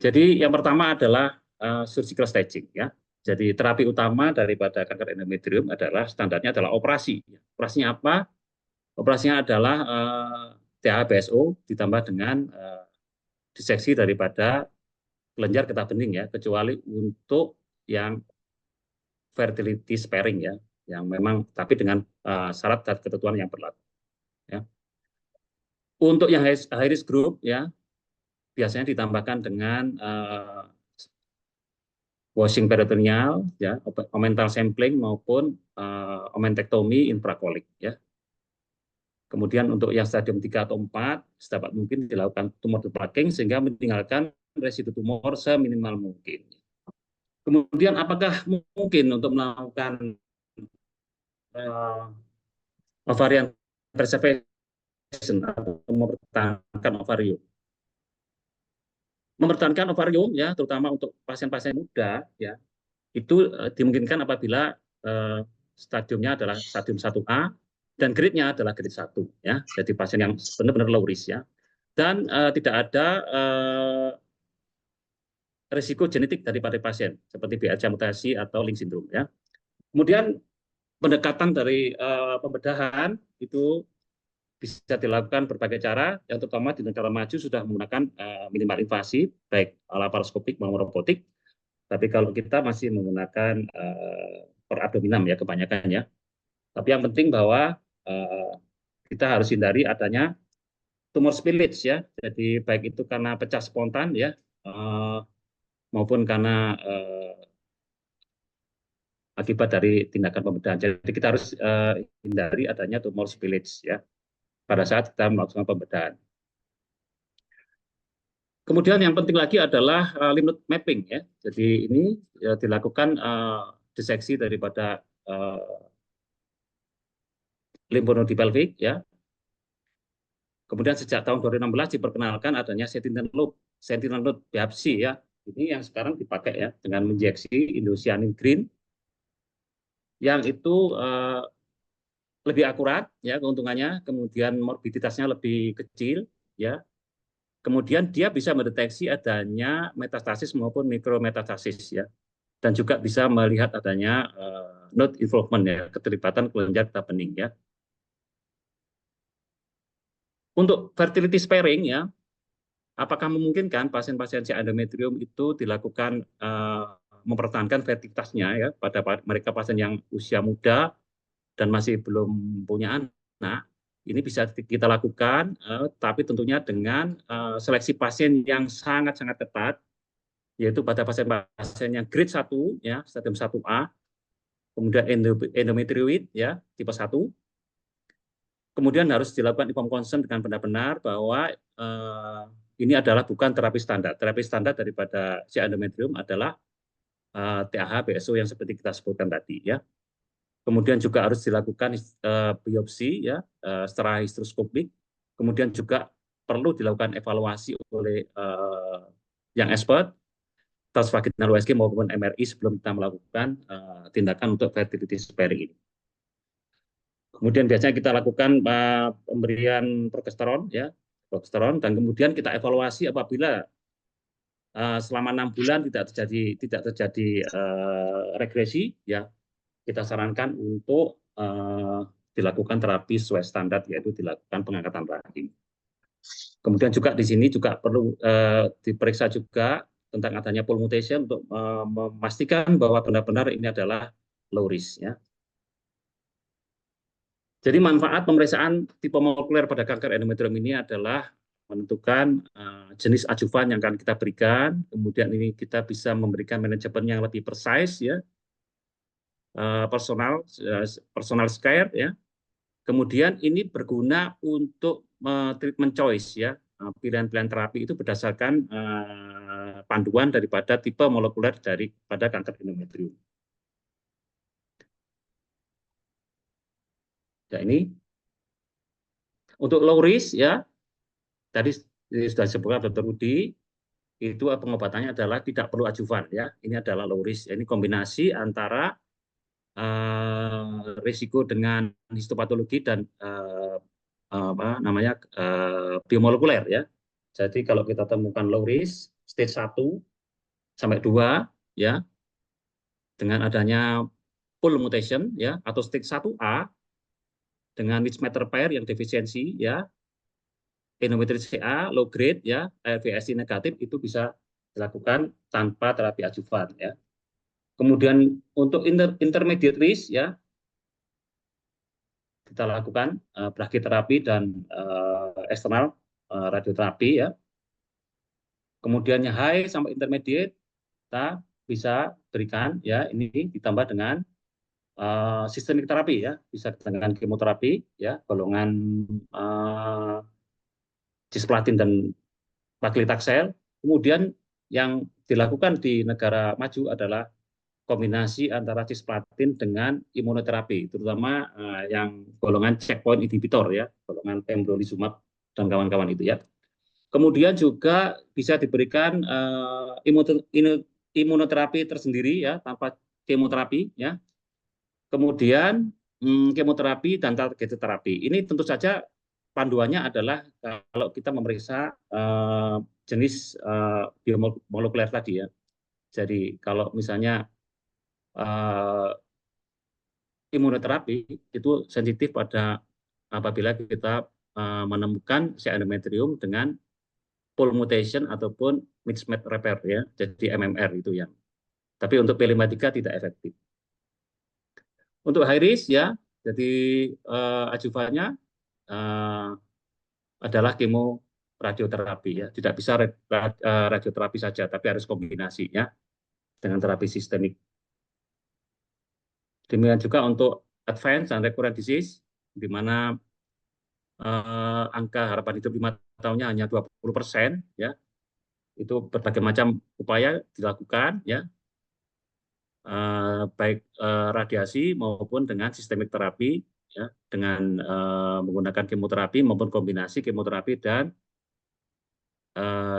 Jadi yang pertama adalah surgical staging ya. Jadi terapi utama daripada kanker endometrium adalah standarnya adalah operasi. Operasinya apa? Operasinya adalah THBSO ditambah dengan diseksi daripada kelenjar getah bening ya, kecuali untuk yang fertility sparing ya, yang memang tapi dengan syarat dan ketentuan yang berlaku. Ya. Untuk yang high risk group ya, biasanya ditambahkan dengan washing peritoneal, ya, omental sampling maupun omentektomi infrakolik. Ya. Kemudian untuk yang stadium 3 atau 4, sedapat mungkin dilakukan tumor deplaking sehingga meninggalkan residu tumor seminimal mungkin. Kemudian apakah mungkin untuk melakukan ovarian preservation atau mempertahankan ovarium? Mempertahankan ovarium ya, terutama untuk pasien-pasien muda ya, itu dimungkinkan apabila stadiumnya adalah stadium 1A dan grade-nya adalah grade 1 ya. Jadi pasien yang benar-benar low risk ya. Dan tidak ada risiko genetik daripada pasien seperti BRCA mutasi atau Lynch syndrome ya. Kemudian pendekatan dari pembedahan itu bisa dilakukan berbagai cara, yang terutama di negara maju sudah menggunakan minimal invasi, baik laparoskopik maupun robotik. Tapi kalau kita masih menggunakan per abdominam ya kebanyakan ya. Tapi yang penting bahwa kita harus hindari adanya tumor spillage ya. Jadi baik itu karena pecah spontan ya, maupun karena akibat dari tindakan pembedahan. Jadi kita harus hindari adanya tumor spillage ya pada saat kita melakukan pembedahan. Kemudian yang penting lagi adalah lymph node mapping ya. Jadi ini ya, dilakukan diseksi daripada lymph node pelvic ya. Kemudian sejak tahun 2016 diperkenalkan adanya sentinel node biopsi ya. Ini yang sekarang dipakai ya dengan menginjeksi indocyanin green yang itu lebih akurat ya keuntungannya, kemudian morbiditasnya lebih kecil ya. Kemudian dia bisa mendeteksi adanya metastasis maupun mikrometastasis ya. Dan juga bisa melihat adanya node involvement ya, keterlibatan kelenjar getah bening ya. Untuk fertility sparing ya, apakah memungkinkan pasien-pasien endometrium itu dilakukan mempertahankan fertilitasnya ya pada mereka pasien yang usia muda dan masih belum punya anak? Ini bisa kita lakukan, tapi tentunya dengan seleksi pasien yang sangat-sangat ketat, yaitu pada pasien-pasien yang grade 1, ya, stadium 1A, kemudian endometrioid, ya, tipe 1. Kemudian harus dilakukan informed consent dengan benar-benar bahwa ini adalah bukan terapi standar. Terapi standar daripada si endometrium adalah TAH, BSO yang seperti kita sebutkan tadi, ya. Kemudian juga harus dilakukan biopsi ya secara histeroskopik. Kemudian juga perlu dilakukan evaluasi oleh yang expert, transvaginal USG maupun MRI sebelum kita melakukan tindakan untuk fertility sparing ini. Kemudian biasanya kita lakukan pemberian progesteron ya, dan kemudian kita evaluasi apabila selama 6 bulan tidak terjadi regresi ya. Kita sarankan untuk dilakukan terapi sesuai standar, yaitu dilakukan pengangkatan rahim. Kemudian juga di sini juga perlu diperiksa juga tentang adanya pole mutation untuk memastikan bahwa benar-benar ini adalah low risk. Ya. Jadi manfaat pemeriksaan tipe molekuler pada kanker endometrium ini adalah menentukan jenis adjuvan yang akan kita berikan, kemudian ini kita bisa memberikan manajemen yang lebih precise ya. Personal care ya. Kemudian ini berguna untuk treatment choice ya. Pilihan-pilihan terapi itu berdasarkan panduan daripada tipe molekuler daripada kanker endometrium. Ya ini untuk low risk ya. Tadi sudah disebutkan Dr. Rudi, itu pengobatannya adalah tidak perlu adjuvan ya. Ini adalah low risk. Ini kombinasi antara risiko dengan histopatologi dan biomolekuler ya. Jadi kalau kita temukan low risk stage 1 sampai 2 ya dengan adanya pole mutation ya atau stage 1A dengan mismatch repair yang defisiensi ya, endometriosis CA low grade ya, RVSI negatif itu bisa dilakukan tanpa terapi adjuvan ya. Kemudian untuk intermediate risk ya kita lakukan brachytherapy dan eksternal radioterapi ya. Kemudian yang high sampai intermediate kita bisa berikan ya ini ditambah dengan sistemik terapi ya, bisa dengan kemoterapi ya, golongan cisplatin dan paclitaxel. Kemudian yang dilakukan di negara maju adalah kombinasi antara cisplatin dengan imunoterapi, terutama yang golongan checkpoint inhibitor ya, golongan pembrolizumab dan kawan-kawan itu ya. Kemudian juga bisa diberikan imunoterapi tersendiri ya, tanpa kemoterapi ya. Kemudian kemoterapi dan targeted terapi. Ini tentu saja panduannya adalah kalau kita memeriksa jenis biomolekuler tadi ya. Jadi kalau misalnya imunoterapi itu sensitif pada apabila kita menemukan si endometrium dengan pole mutation ataupun mismatch repair ya, jadi MMR itu yang. Tapi untuk P53 tidak efektif. Untuk high risk ya, jadi adjuvannya adalah kemoradioterapi ya, tidak bisa radioterapi saja, tapi harus kombinasi ya dengan terapi sistemik. Demikian juga untuk advanced dan recurrent disease, di mana angka harapan hidup 5 tahunnya hanya 20%, ya. Itu berbagai macam upaya dilakukan, ya, baik radiasi maupun dengan sistemik terapi, ya, dengan menggunakan kemoterapi maupun kombinasi kemoterapi dan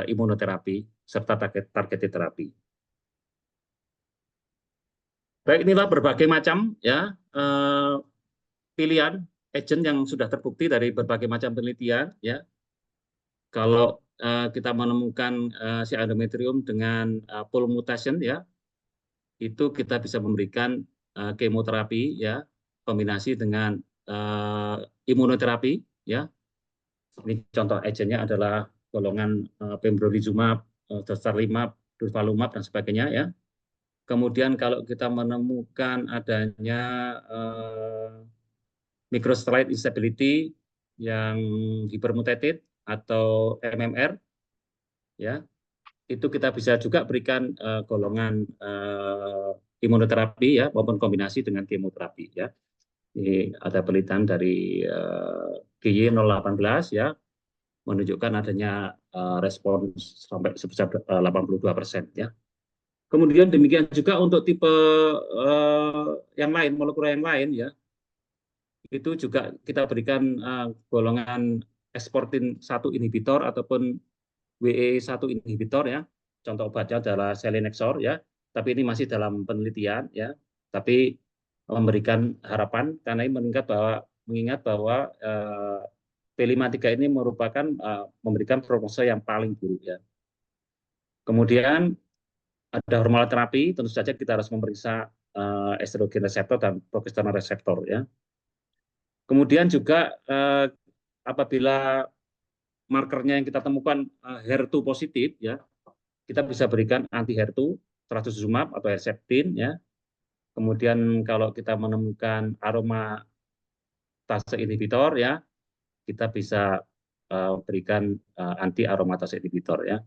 imunoterapi serta targeted terapi. Baik, inilah berbagai macam, ya, pilihan agent yang sudah terbukti dari berbagai macam penelitian, ya. Kalau kita menemukan si endometrium dengan full mutation, ya, itu kita bisa memberikan kemoterapi, ya, kombinasi dengan imunoterapi, ya. Ini contoh agentnya adalah golongan pembrolizumab, dostarlimab, durvalumab dan sebagainya, ya. Kemudian kalau kita menemukan adanya microsatellite instability yang hypermutated atau MMR, ya, itu kita bisa juga berikan golongan imunoterapi, ya, maupun kombinasi dengan kemoterapi, ya. Ini ada penelitian dari GY 018, ya, menunjukkan adanya respons sampai sebesar 82%, ya. Kemudian demikian juga untuk tipe yang lain, molekuler yang lain, ya, itu juga kita berikan golongan exportin 1 inhibitor ataupun WE1 inhibitor, ya. Contoh obatnya adalah selinexor, ya. Tapi ini masih dalam penelitian, ya. Tapi memberikan harapan karena ini mengingat bahwa P53 ini merupakan memberikan prognose yang paling buruk, ya. Kemudian ada hormonal terapi, tentu saja kita harus memeriksa estrogen reseptor dan progesteron reseptor, ya. Kemudian juga apabila markernya yang kita temukan HER2 positif, ya, kita bisa berikan anti HER2, trastuzumab atau Herceptin, ya. Kemudian kalau kita menemukan aromatase inhibitor, ya, kita bisa berikan anti aromatase inhibitor, ya.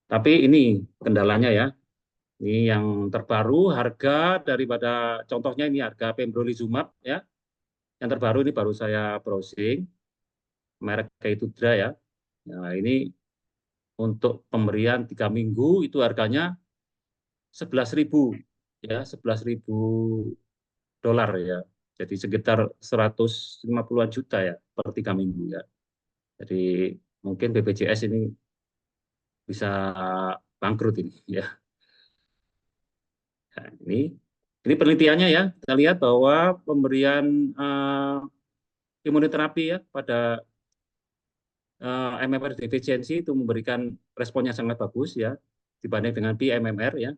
Tapi ini kendalanya, ya. Ini yang terbaru, harga daripada contohnya ini harga pembrolizumab, ya. Yang terbaru ini baru saya browsing, merek Keytruda, ya. Nah, ini untuk pemberian 3 minggu itu harganya 11.000, ya, 11.000 dolar, ya. Jadi sekitar 150-an juta, ya, per 3 minggu, ya. Jadi mungkin BPJS ini bisa bangkrut ini, ya. Nah, ini penelitiannya, ya. Kita lihat bahwa pemberian imunoterapi, ya, pada MMR defisiensi itu memberikan responnya sangat bagus, ya, dibanding dengan pMMR, ya.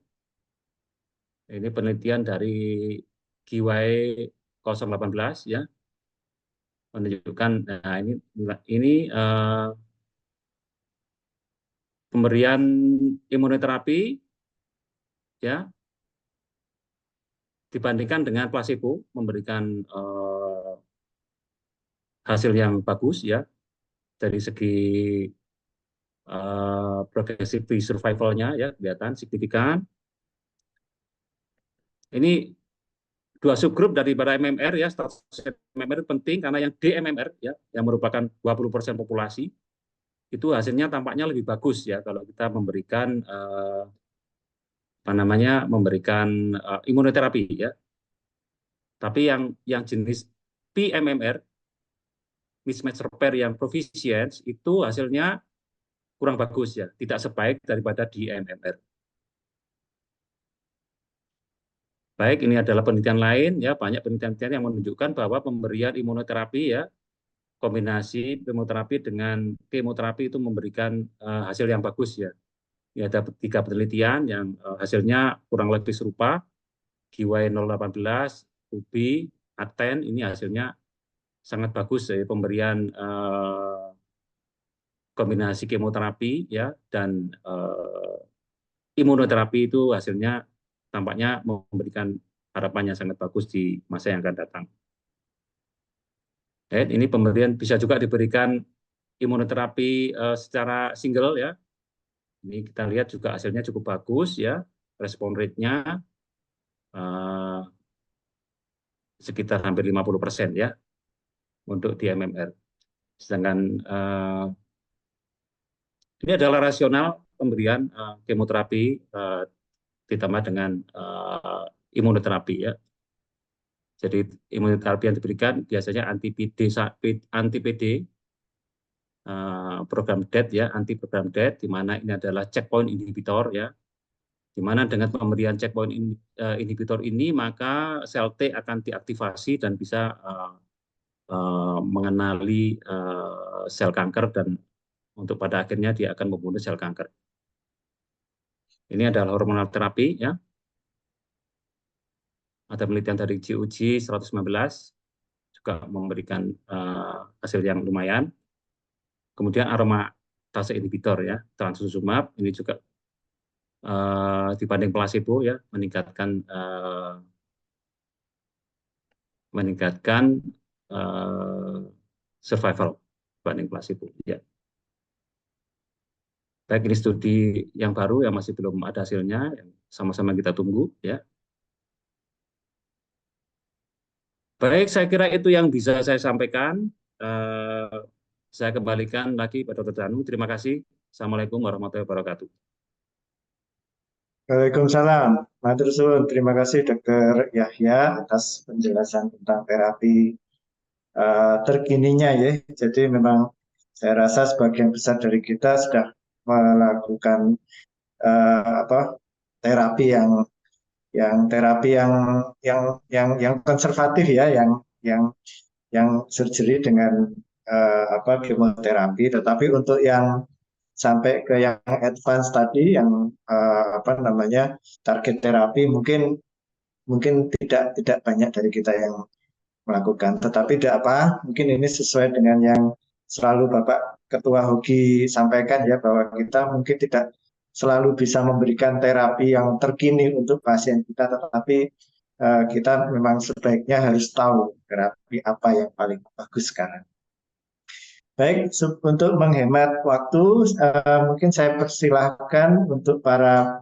Ini penelitian dari GY 018, ya, menunjukkan. Nah, ini pemberian imunoterapi, ya, dibandingkan dengan placebo memberikan hasil yang bagus, ya, dari segi progression-free survival-nya, ya, kelihatan signifikan. Ini 2 subgrup dari para MMR, ya. Status MMR penting karena yang dMMR, ya, yang merupakan 20% populasi, itu hasilnya tampaknya lebih bagus, ya, kalau kita memberikan memberikan imunoterapi, ya. Tapi yang jenis pMMR, mismatch repair yang proficient, itu hasilnya kurang bagus, ya, tidak sebaik daripada dMMR. Baik, ini adalah penelitian lain, ya, banyak penelitian yang menunjukkan bahwa pemberian imunoterapi, ya, kombinasi imunoterapi dengan kemoterapi itu memberikan hasil yang bagus, ya. Ini ada 3 penelitian yang hasilnya kurang lebih serupa, GY 018, UBI, ATEN, ini hasilnya sangat bagus, ya, pemberian kombinasi kemoterapi, ya, dan imunoterapi itu hasilnya tampaknya memberikan harapannya sangat bagus di masa yang akan datang. Ini pemberian bisa juga diberikan imunoterapi secara single, ya. Ini kita lihat juga hasilnya cukup bagus, ya, respon rate-nya. eh, sekitar hampir 50% ya untuk di MMR. Sedangkan ini adalah rasional pemberian kemoterapi ditambah dengan imunoterapi ya. Jadi imunoterapi yang diberikan biasanya anti-PD program DET ya, anti program DET, di mana ini adalah checkpoint inhibitor ya. Di mana dengan pemberian checkpoint inhibitor ini maka sel T akan diaktifasi dan bisa mengenali sel kanker dan untuk pada akhirnya dia akan membunuh sel kanker. Ini adalah hormonal terapi ya. Ada penelitian dari GOG 119 juga memberikan hasil yang lumayan. Kemudian aromatase inhibitor ya, trastuzumab ini juga dibanding placebo ya meningkatkan survival dibanding placebo ya. Baik, ini studi yang baru yang masih belum ada hasilnya, yang sama-sama kita tunggu ya. Baik, saya kira itu yang bisa saya sampaikan. Saya kembalikan lagi pada Dr. Danu. Terima kasih. Assalamualaikum warahmatullahi wabarakatuh. Waalaikumsalam. Matur suwun. Terima kasih Dr. Yahya atas penjelasan tentang terapi terkininya ya. Jadi memang saya rasa sebagian besar dari kita sudah melakukan terapi yang konservatif ya, yang surgery dengan kemoterapi. Tetapi untuk yang sampai ke yang advance tadi, yang target terapi mungkin tidak banyak dari kita yang melakukan. Tetapi tidak apa, mungkin ini sesuai dengan yang selalu Bapak Ketua Hoki sampaikan ya, bahwa kita mungkin tidak selalu bisa memberikan terapi yang terkini untuk pasien kita, tetapi kita memang sebaiknya harus tahu terapi apa yang paling bagus sekarang. Baik, untuk menghemat waktu, mungkin saya persilahkan untuk para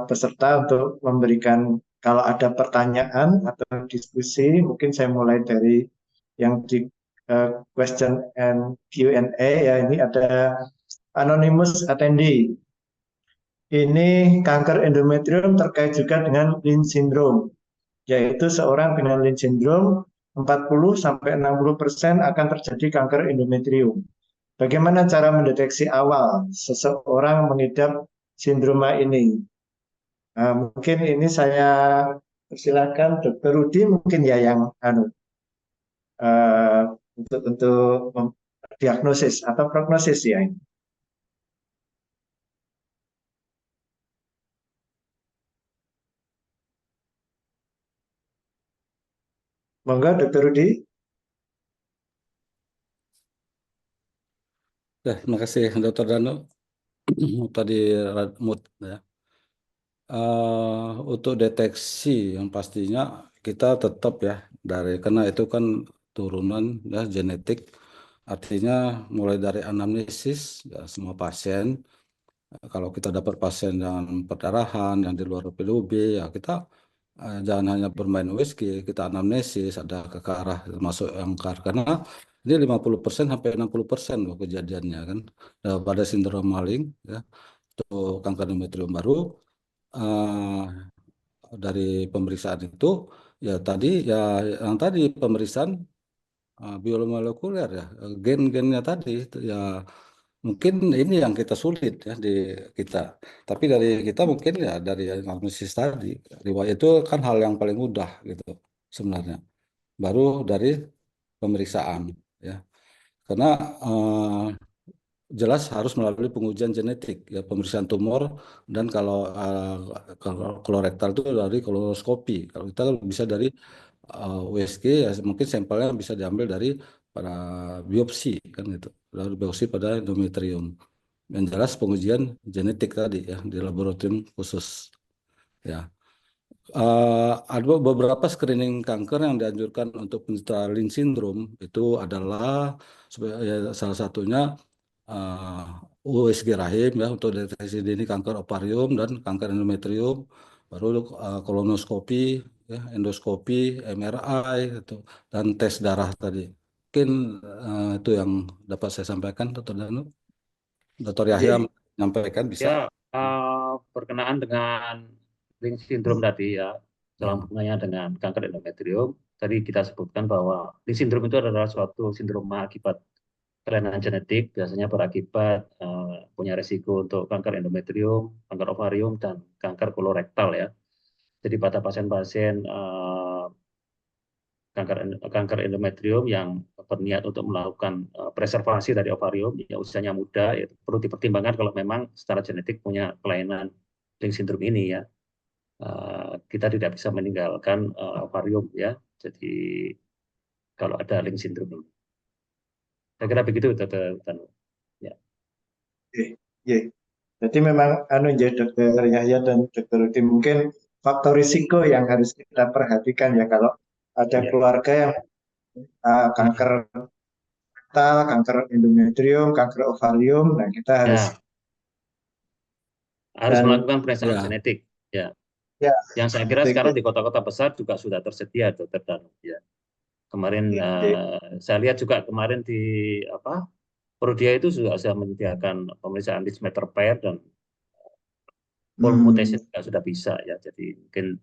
peserta untuk memberikan, kalau ada pertanyaan atau diskusi, mungkin saya mulai dari yang di question and Q&A ya. Ini ada anonymous attendee. Ini kanker endometrium terkait juga dengan Lynch syndrome, yaitu seorang dengan Lynch syndrome 40-60% akan terjadi kanker endometrium. Bagaimana cara mendeteksi awal seseorang mengidap sindroma ini? Mungkin ini saya persilakan Dr. Rudi mungkin ya yang untuk diagnosis atau prognosis ya ini. Monggo Dr. Rudi. Terima kasih Dr. Danu. Tadi mood ya. Untuk deteksi yang pastinya kita tetap ya karena itu kan turunan ya genetik, artinya mulai dari anamnesis ya, semua pasien. Kalau kita dapat pasien dengan perdarahan yang di luar PLOB ya kita jangan hanya bermain USG, kita anamnesis ada ke arah masuk yang karena ini 50% sampai 60% loh kejadiannya kan pada sindrom maling ya, itu kanker endometrium baru. Dari pemeriksaan itu ya tadi ya yang tadi pemeriksaan biomolekuler ya gen-gennya tadi ya mungkin ini yang kita sulit ya di kita, tapi dari kita mungkin ya dari anamnesis tadi riwayat itu kan hal yang paling mudah gitu sebenarnya, baru dari pemeriksaan ya karena jelas harus melalui pengujian genetik ya, pemeriksaan tumor, dan kalau kolorektal itu dari kolonoskopi. Kalau kita bisa dari USG ya mungkin sampelnya bisa diambil dari pada biopsi kan gitu, lalu biopsi pada endometrium. Yang jelas pengujian genetik tadi ya di laboratorium khusus ya. Ada beberapa screening kanker yang dianjurkan untuk penderita Lynch syndrome itu adalah ya, salah satunya USG rahim ya untuk deteksi dini kanker ovarium dan kanker endometrium, baru kolonoskopi, ya, endoskopi, MRI, itu, dan tes darah tadi. Mungkin itu yang dapat saya sampaikan, Dr. Danu. Dr. Yahya Oke. menyampaikan bisa. Ya, berkenaan dengan Lynch syndrome tadi ya, dalam hubungannya dengan kanker endometrium, tadi kita sebutkan bahwa Lynch syndrome itu adalah suatu sindroma akibat kelainan genetik, biasanya berakibat punya resiko untuk kanker endometrium, kanker ovarium, dan kanker kolorektal ya. Jadi pada pasien-pasien kanker endometrium yang berniat untuk melakukan preservasi dari ovarium, ya usianya muda, ya, perlu dipertimbangkan kalau memang secara genetik punya kelainan Lynch syndrome ini ya. Kita tidak bisa meninggalkan ovarium ya. Jadi kalau ada Lynch syndrome ini. Saya kira begitu, Dr. Tanu. Ya. Oke. Jadi memang ya Dokter Yahya dan Dokter Rudi, mungkin faktor risiko yang harus kita perhatikan ya kalau ada Ya. keluarga yang kanker rektal, kanker endometrium, kanker ovarium, nah kita harus dan melakukan pemeriksaan genetik ya. Ya, Yang saya kira sekarang di kota-kota besar juga sudah tersedia, Dokter Danu. Ya. Kemarin saya lihat juga kemarin di Prodia itu sudah menyediakan pemeriksaan Leishman pair dan full mutation juga sudah bisa ya. Jadi mungkin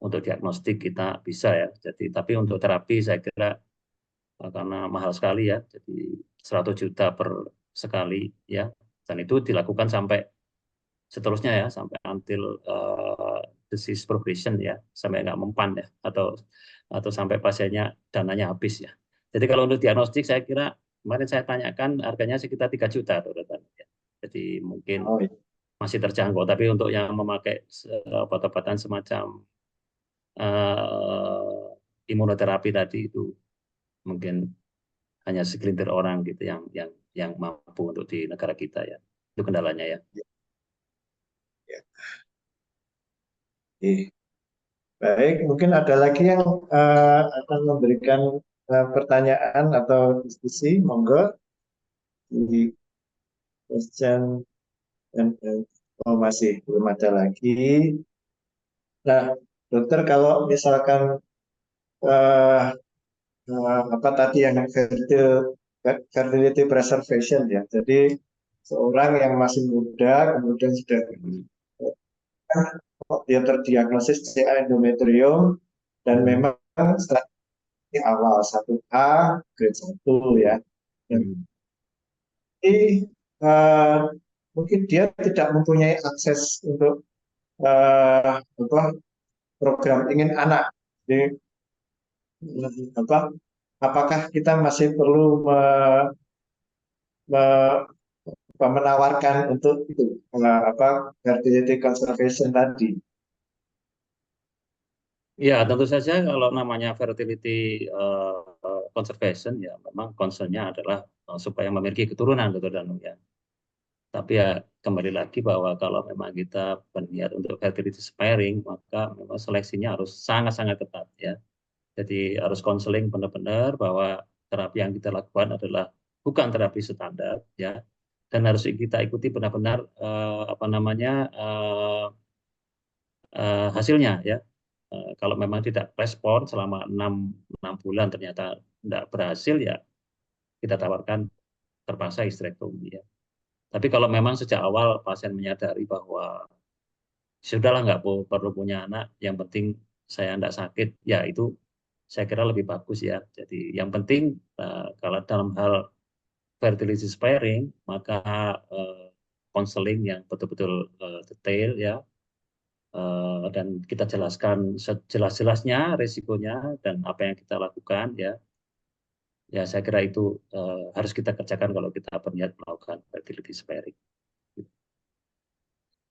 untuk diagnostik kita bisa ya. Jadi tapi untuk terapi saya kira karena mahal sekali ya. Jadi 100 juta per sekali ya. Dan itu dilakukan sampai seterusnya ya, sampai until disease progression ya, sampai nggak mempan ya, atau sampai pasiennya dananya habis ya. Jadi kalau untuk diagnostik saya kira kemarin saya tanyakan harganya sekitar 3 juta dokter. Jadi mungkin masih terjangkau, tapi untuk yang memakai obat-obatan semacam imunoterapi tadi itu mungkin hanya segelintir orang gitu yang mampu untuk di negara kita ya. Itu kendalanya ya. Baik, mungkin ada lagi yang akan memberikan pertanyaan atau diskusi, monggo di question dan masih belum ada lagi. Nah, dokter kalau misalkan apa tadi yang fertility preservation ya, jadi seorang yang masih muda kemudian sudah dia terdiagnosis CA endometrium dan memang strategi awal 1A grade 1 ya. Jadi mungkin dia tidak mempunyai akses untuk program ingin anak. Jadi, apakah kita masih perlu menawarkan untuk itu fertility conservation tadi? Ya, tentu saja kalau namanya fertility conservation ya memang concernnya adalah supaya memiliki keturunan, Dr. Danu ya. Tapi ya kembali lagi bahwa kalau memang kita berniat untuk fertility sparing, maka memang seleksinya harus sangat-sangat ketat ya. Jadi harus konseling benar-benar bahwa terapi yang kita lakukan adalah bukan terapi standar ya, dan harus kita ikuti benar-benar hasilnya ya. Kalau memang tidak respon selama 6 bulan ternyata tidak berhasil ya kita tawarkan terpaksa histerektomi ya. Tapi kalau memang sejak awal pasien menyadari bahwa sudahlah nggak perlu punya anak, yang penting saya tidak sakit, ya itu saya kira lebih bagus ya. Jadi yang penting kalau dalam hal fertility sparing maka konseling yang betul-betul detail ya, dan kita jelaskan sejelas-jelasnya risikonya dan apa yang kita lakukan ya. Ya saya kira itu harus kita kerjakan kalau kita berniat melakukan fertility sparing.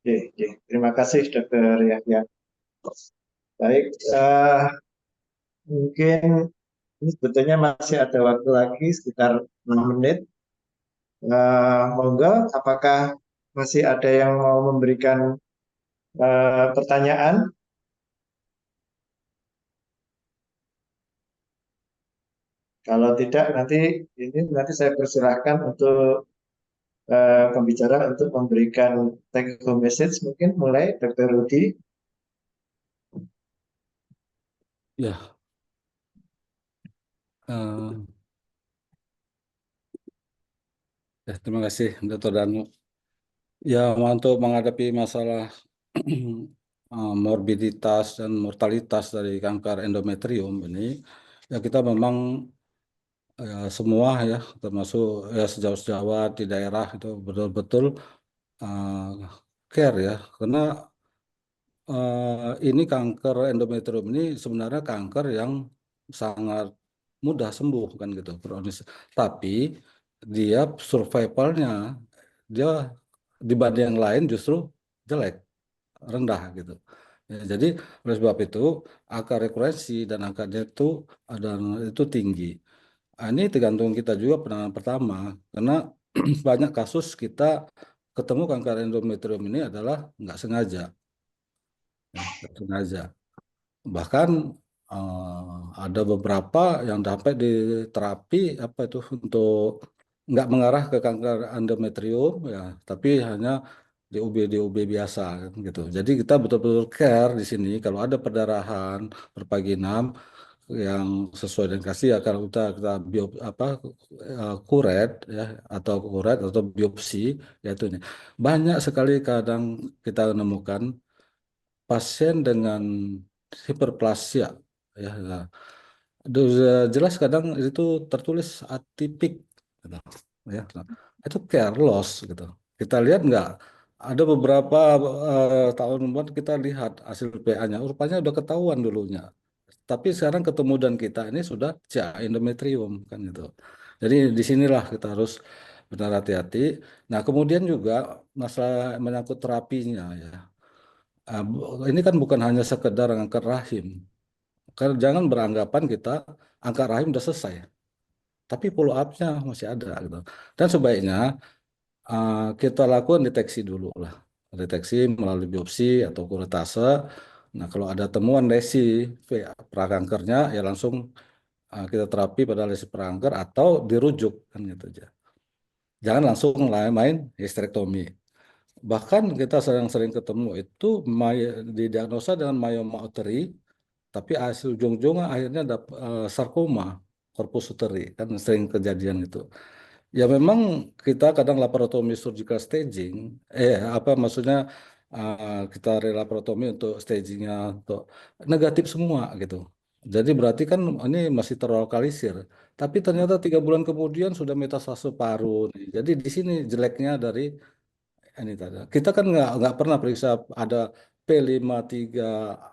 Oke. Terima kasih Dokter Yahya. Baik, mungkin ini sebetulnya masih ada waktu lagi sekitar 6 menit. Monggo, apakah masih ada yang mau memberikan pertanyaan? Kalau tidak, nanti saya persilahkan untuk pembicara untuk memberikan take home message, mungkin mulai Dr. Rudi. Ya, eh, terima kasih Dr. Danu. Ya, untuk menghadapi masalah morbiditas dan mortalitas dari kanker endometrium ini, ya kita memang ya, semua ya, termasuk ya sejauh-sejauh di daerah itu betul-betul eh, care ya, karena ini kanker endometrium ini sebenarnya kanker yang sangat mudah sembuh kan gitu, kronis. Tapi dia survivalnya dia dibanding yang lain justru jelek, rendah gitu. Ya, jadi oleh sebab itu angka rekurensi dan angkanya itu tinggi. Nah, ini tergantung kita juga penanganan pertama, karena banyak kasus kita ketemu kanker endometrium ini adalah nggak sengaja, ya, nggak sengaja. Bahkan ada beberapa yang sampai di terapi apa itu untuk nggak mengarah ke kanker endometrium ya, tapi hanya di UB biasa kan, gitu. Jadi kita betul-betul care di sini kalau ada perdarahan, perpaginam yang sesuai dengan kasih ya kalau kita kuret ya atau biopsi ya itu nih. Banyak sekali kadang kita menemukan pasien dengan hiperplasia ya, nah, jelas kadang itu tertulis atipik gitu, ya. Nah, itu care loss gitu. Kita lihat nggak ada beberapa tahun kemudian kita lihat hasil PA-nya, rupanya udah ketahuan dulunya. Tapi sekarang ketemu dan kita ini sudah endometrium kan gitu. Jadi disinilah kita harus benar hati-hati. Nah kemudian juga masalah menyangkut terapinya ya. Ini kan bukan hanya sekedar angkat rahim. Karena jangan beranggapan kita angkat rahim udah selesai, tapi follow up-nya masih ada gitu. Dan sebaiknya kita lakukan deteksi dulu lah, deteksi melalui biopsi atau kuretase. Nah kalau ada temuan lesi prakankernya ya langsung kita terapi pada lesi prakanker atau dirujuk kan gitu aja. Jangan langsung main histerektomi. Bahkan kita sering ketemu itu didiagnosa dengan myoma uteri, tapi hasil ujung-ujungnya akhirnya ada sarkoma corpus uteri, kan sering kejadian itu. Ya memang kita kadang laparotomi surgical staging, apa maksudnya kita laparotomi untuk stagingnya untuk negatif semua gitu. Jadi berarti kan ini masih terlokalisir. Tapi ternyata 3 bulan kemudian sudah metastase paru nih. Jadi di sini jeleknya dari ini tadi. Kita kan nggak pernah periksa ada P53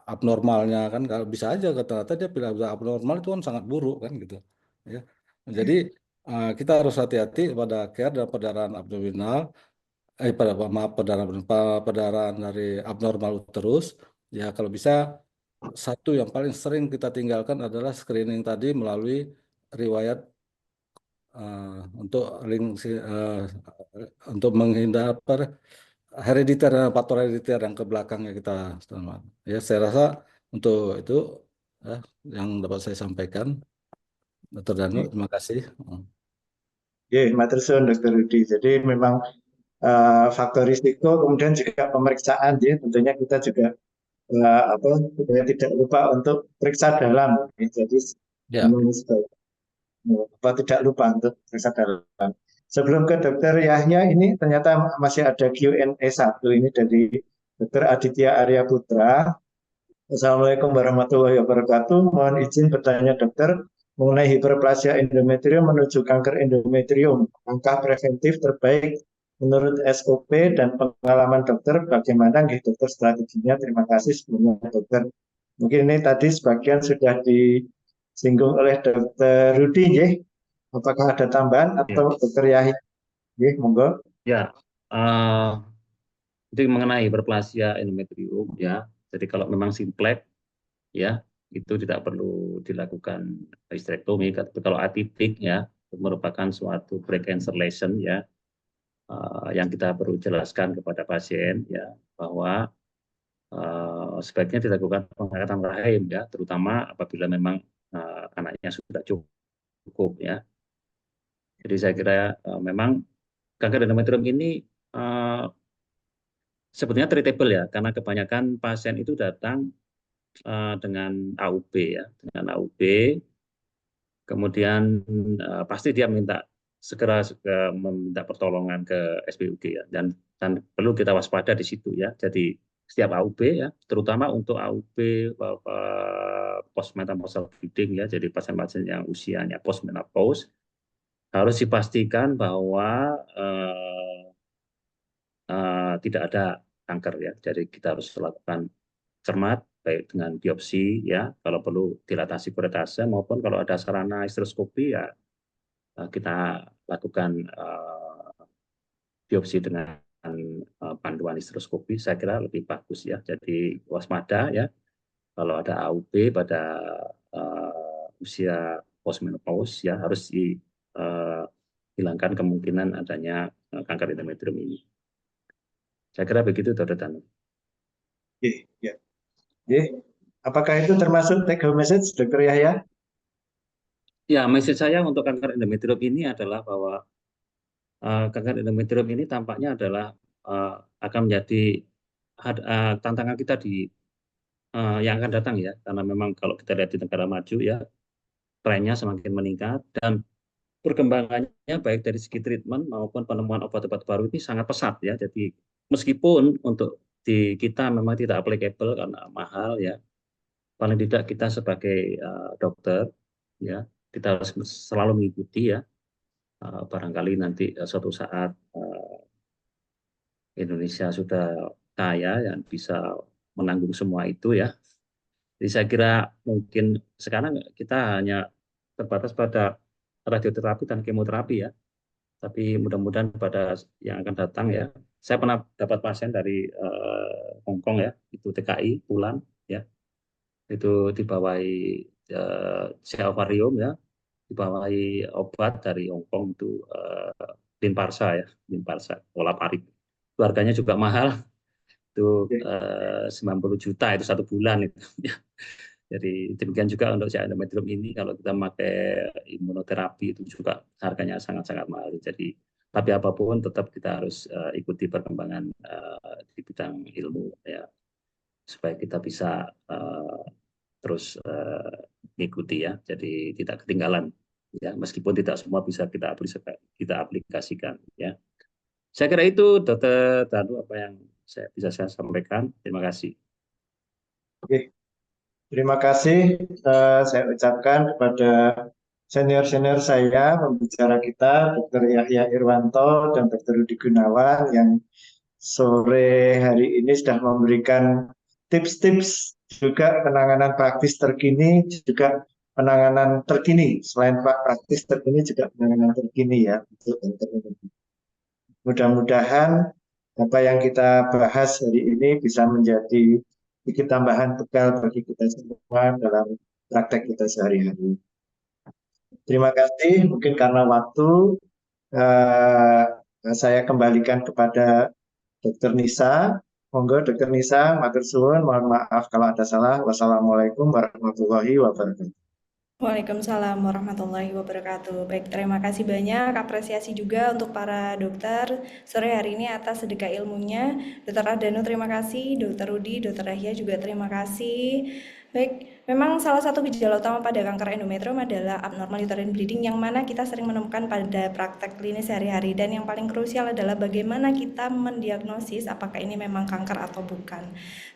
abnormalnya kan, kalau bisa aja ternyata dia P53 abnormal itu kan sangat buruk kan gitu ya. Jadi kita harus hati-hati pada care dan perdarahan abdominal pada maaf perdarahan dari abnormal uterus ya. Kalau bisa satu yang paling sering kita tinggalkan adalah screening tadi melalui riwayat untuk untuk menghindar herediter dan faktor herediter yang ke belakangnya kita selamat. Ya, saya rasa untuk itu ya, yang dapat saya sampaikan. Dr. Danu, terima kasih. Oke, matur suwun Dr. Rudi. Jadi memang faktor risiko kemudian juga pemeriksaan ya, tentunya kita juga apa supaya tidak lupa untuk periksa dalam. Jadi Ya, apa tidak lupa untuk periksa dalam. Sebelum ke Dokter Yahya ini ternyata masih ada Q&A 1 ini dari Dr. Aditya Arya Putra. Assalamualaikum warahmatullahi wabarakatuh. Mohon izin bertanya dokter mengenai hiperplasia endometrium menuju kanker endometrium. Langkah preventif terbaik menurut SOP dan pengalaman dokter bagaimana nggih dokter strateginya? Terima kasih sebelumnya dokter. Mungkin ini tadi sebagian sudah disinggung oleh dokter Rudi nggih. Apakah ada tambahan Ya, atau dokter Yahya? Nggih, monggo. ya. eh, itu mengenai hiperplasia endometrium ya. Jadi kalau memang simplex ya itu tidak perlu dilakukan histerektomi. Tapi kalau atipik ya itu merupakan suatu precancer lesion ya yang kita perlu jelaskan kepada pasien ya bahwa sebaiknya dilakukan pengangkatan rahim ya, terutama apabila memang anaknya sudah cukup ya. Jadi saya kira memang kanker endometrium ini sebetulnya treatable ya, karena kebanyakan pasien itu datang dengan AUB ya, dengan AUB. Kemudian pasti dia segera meminta pertolongan ke SPUG ya, dan perlu kita waspada di situ ya. Jadi setiap AUB ya, terutama untuk AUB postmenopausal bleeding ya, jadi pasien-pasien yang usianya postmenopause, harus dipastikan bahwa tidak ada kanker ya. Jadi kita harus lakukan cermat baik dengan biopsi ya, kalau perlu dilatasi kuretase, maupun kalau ada sarana histeroskopi ya kita lakukan biopsi dengan panduan histeroskopi. Saya kira lebih bagus ya. Jadi waspada ya, kalau ada AUB pada usia postmenopause ya, harus dihilangkan kemungkinan adanya kanker endometrium ini. Saya kira begitu, Dr. Danu. Ya. Apakah itu termasuk take home message, Dr. Yahya? Ya, message saya untuk kanker endometrium ini adalah bahwa kanker endometrium ini tampaknya adalah akan menjadi tantangan kita di yang akan datang ya, karena memang kalau kita lihat di negara maju ya, trennya semakin meningkat dan perkembangannya baik dari segi treatment maupun penemuan obat-obat baru ini sangat pesat ya. Jadi meskipun untuk di kita memang tidak applicable karena mahal ya, paling tidak kita sebagai dokter ya, kita harus selalu mengikuti ya. Barangkali nanti suatu saat Indonesia sudah kaya dan bisa menanggung semua itu ya. Jadi saya kira mungkin sekarang kita hanya terbatas pada radioterapi dan kemoterapi ya. Tapi mudah-mudahan pada yang akan datang ya. Saya pernah dapat pasien dari Hong Kong ya, itu TKI pulang ya. Itu dibawahi Cialvarium ya, dibawahi obat dari Hong Kong itu Lynparza ya, Lynparza, olaparib. Itu harganya juga mahal, itu 90 juta itu 1 bulan itu. Jadi demikian juga untuk endometrium ini, kalau kita pakai imunoterapi itu juga harganya sangat-sangat mahal. Jadi tapi apapun tetap kita harus ikuti perkembangan di bidang ilmu ya, supaya kita bisa terus mengikuti ya. Jadi tidak ketinggalan ya, meskipun tidak semua bisa kita aplikasikan ya. Saya kira itu, Dr. Danu, apa yang bisa saya sampaikan. Terima kasih. Oke. Terima kasih saya ucapkan kepada senior-senior saya, pembicara kita, Dr. Yahya Irwanto dan Dr. Rudi Gunawan, yang sore hari ini sudah memberikan tips-tips juga penanganan praktis terkini, juga penanganan terkini. Selain praktis terkini, juga penanganan terkini ya. Mudah-mudahan apa yang kita bahas hari ini bisa menjadi sedikit tambahan bekal bagi kita semua dalam praktek kita sehari-hari. Terima kasih. Mungkin karena waktu, saya kembalikan kepada Dr. Nisa. Monggo Dr. Nisa, matur suwun, mohon maaf kalau ada salah. Wassalamualaikum warahmatullahi wabarakatuh. Waalaikumsalam warahmatullahi wabarakatuh. Baik, terima kasih banyak. Apresiasi juga untuk para dokter sore hari ini atas sedekah ilmunya. Dr. Adanu terima kasih, Dr. Rudi, Dr. Yahya juga terima kasih. Baik, memang salah satu gejala utama pada kanker endometrium adalah abnormal uterine bleeding, yang mana kita sering menemukan pada praktek klinis sehari-hari, dan yang paling krusial adalah bagaimana kita mendiagnosis apakah ini memang kanker atau bukan.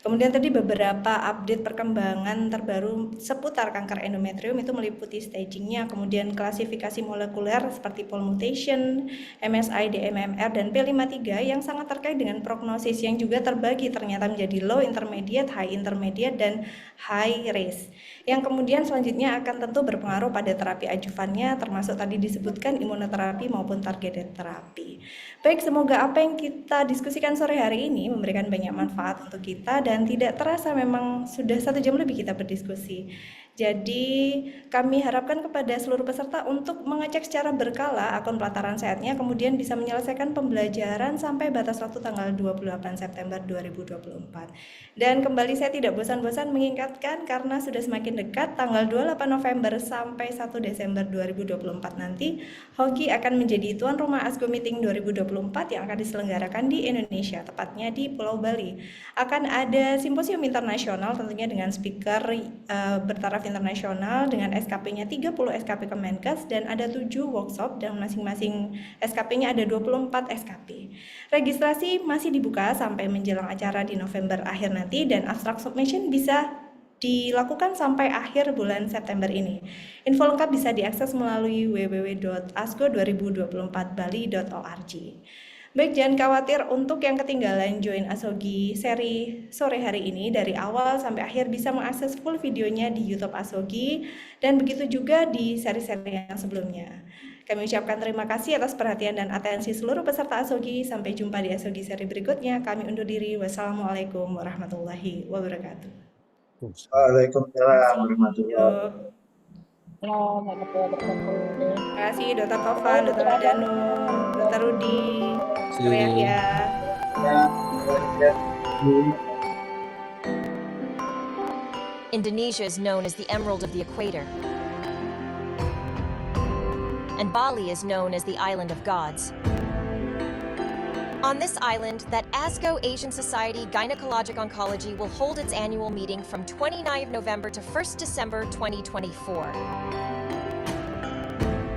Kemudian tadi beberapa update perkembangan terbaru seputar kanker endometrium itu meliputi stagingnya, kemudian klasifikasi molekuler seperti pol mutation, MSI, dMMR, dan P53 yang sangat terkait dengan prognosis, yang juga terbagi ternyata menjadi low intermediate, high intermediate, dan high risk, yang kemudian selanjutnya akan tentu berpengaruh pada terapi ajuvannya, termasuk tadi disebutkan imunoterapi maupun targeted terapi. Baik, semoga apa yang kita diskusikan sore hari ini memberikan banyak manfaat untuk kita, dan tidak terasa memang sudah 1 jam lebih kita berdiskusi. Jadi kami harapkan kepada seluruh peserta untuk mengecek secara berkala akun pelataran sehatnya, kemudian bisa menyelesaikan pembelajaran sampai batas waktu tanggal 28 September 2024. Dan kembali saya tidak bosan-bosan mengingatkan karena sudah semakin dekat tanggal 28 November sampai 1 Desember 2024 nanti, Hoki akan menjadi tuan rumah ASGO Meeting 2024 yang akan diselenggarakan di Indonesia, tepatnya di Pulau Bali. Akan ada simposium internasional tentunya dengan speaker bertaraf internasional dengan SKP-nya 30 SKP Kemenkes dan ada 7 workshop dan masing-masing SKP-nya ada 24 SKP. Registrasi masih dibuka sampai menjelang acara di November akhir nanti dan abstract submission bisa dilakukan sampai akhir bulan September ini. Info lengkap bisa diakses melalui www.asgo2024bali.org. Baik, jangan khawatir untuk yang ketinggalan join Asogi seri sore hari ini dari awal sampai akhir bisa mengakses full videonya di YouTube Asogi dan begitu juga di seri-seri yang sebelumnya. Kami ucapkan terima kasih atas perhatian dan atensi seluruh peserta Asogi. Sampai jumpa di Asogi seri berikutnya. Kami undur diri. Wassalamualaikum warahmatullahi wabarakatuh. Waalaikumsalam warahmatullahi wabarakatuh. Terima kasih Dr. Tovan, Dr. Adanu, Dr. Rudi, Dr. Yahya. Indonesia is known as the Emerald of the Equator, and Bali is known as the Island of Gods. On this island, that ASGO Asian Society Gynecologic Oncology will hold its annual meeting from 29 November to 1st December 2024.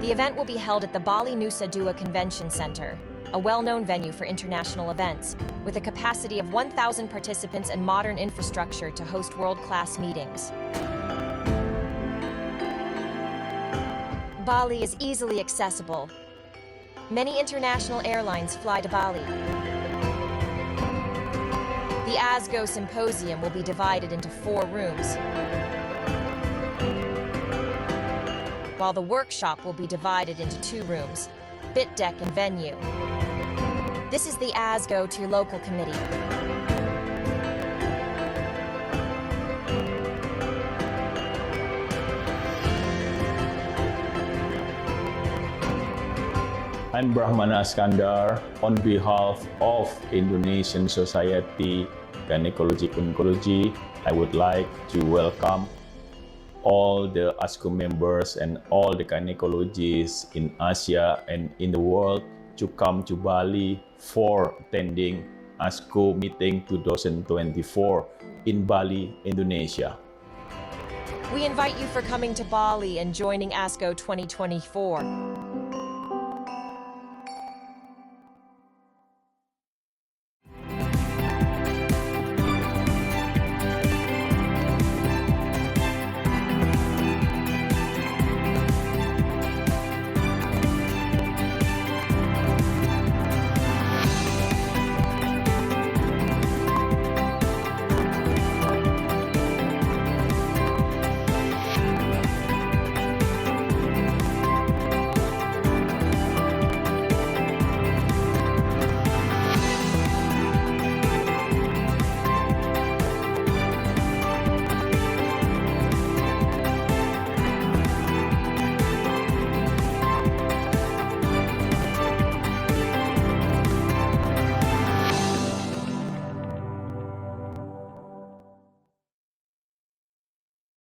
The event will be held at the Bali Nusa Dua Convention Center, a well-known venue for international events, with a capacity of 1,000 participants and modern infrastructure to host world-class meetings. Bali is easily accessible. Many international airlines fly to Bali. The ASGO Symposium will be divided into 4 rooms, while the workshop will be divided into 2 rooms, Bit Deck and Venue. This is the ASGO to Local Committee. I'm Brahmana Iskandar. On behalf of Indonesian Society Gynecology Oncology, I would like to welcome all the ASGO members and all the gynecologists in Asia and in the world to come to Bali for attending ASGO Meeting 2024 in Bali, Indonesia. We invite you for coming to Bali and joining ASGO 2024.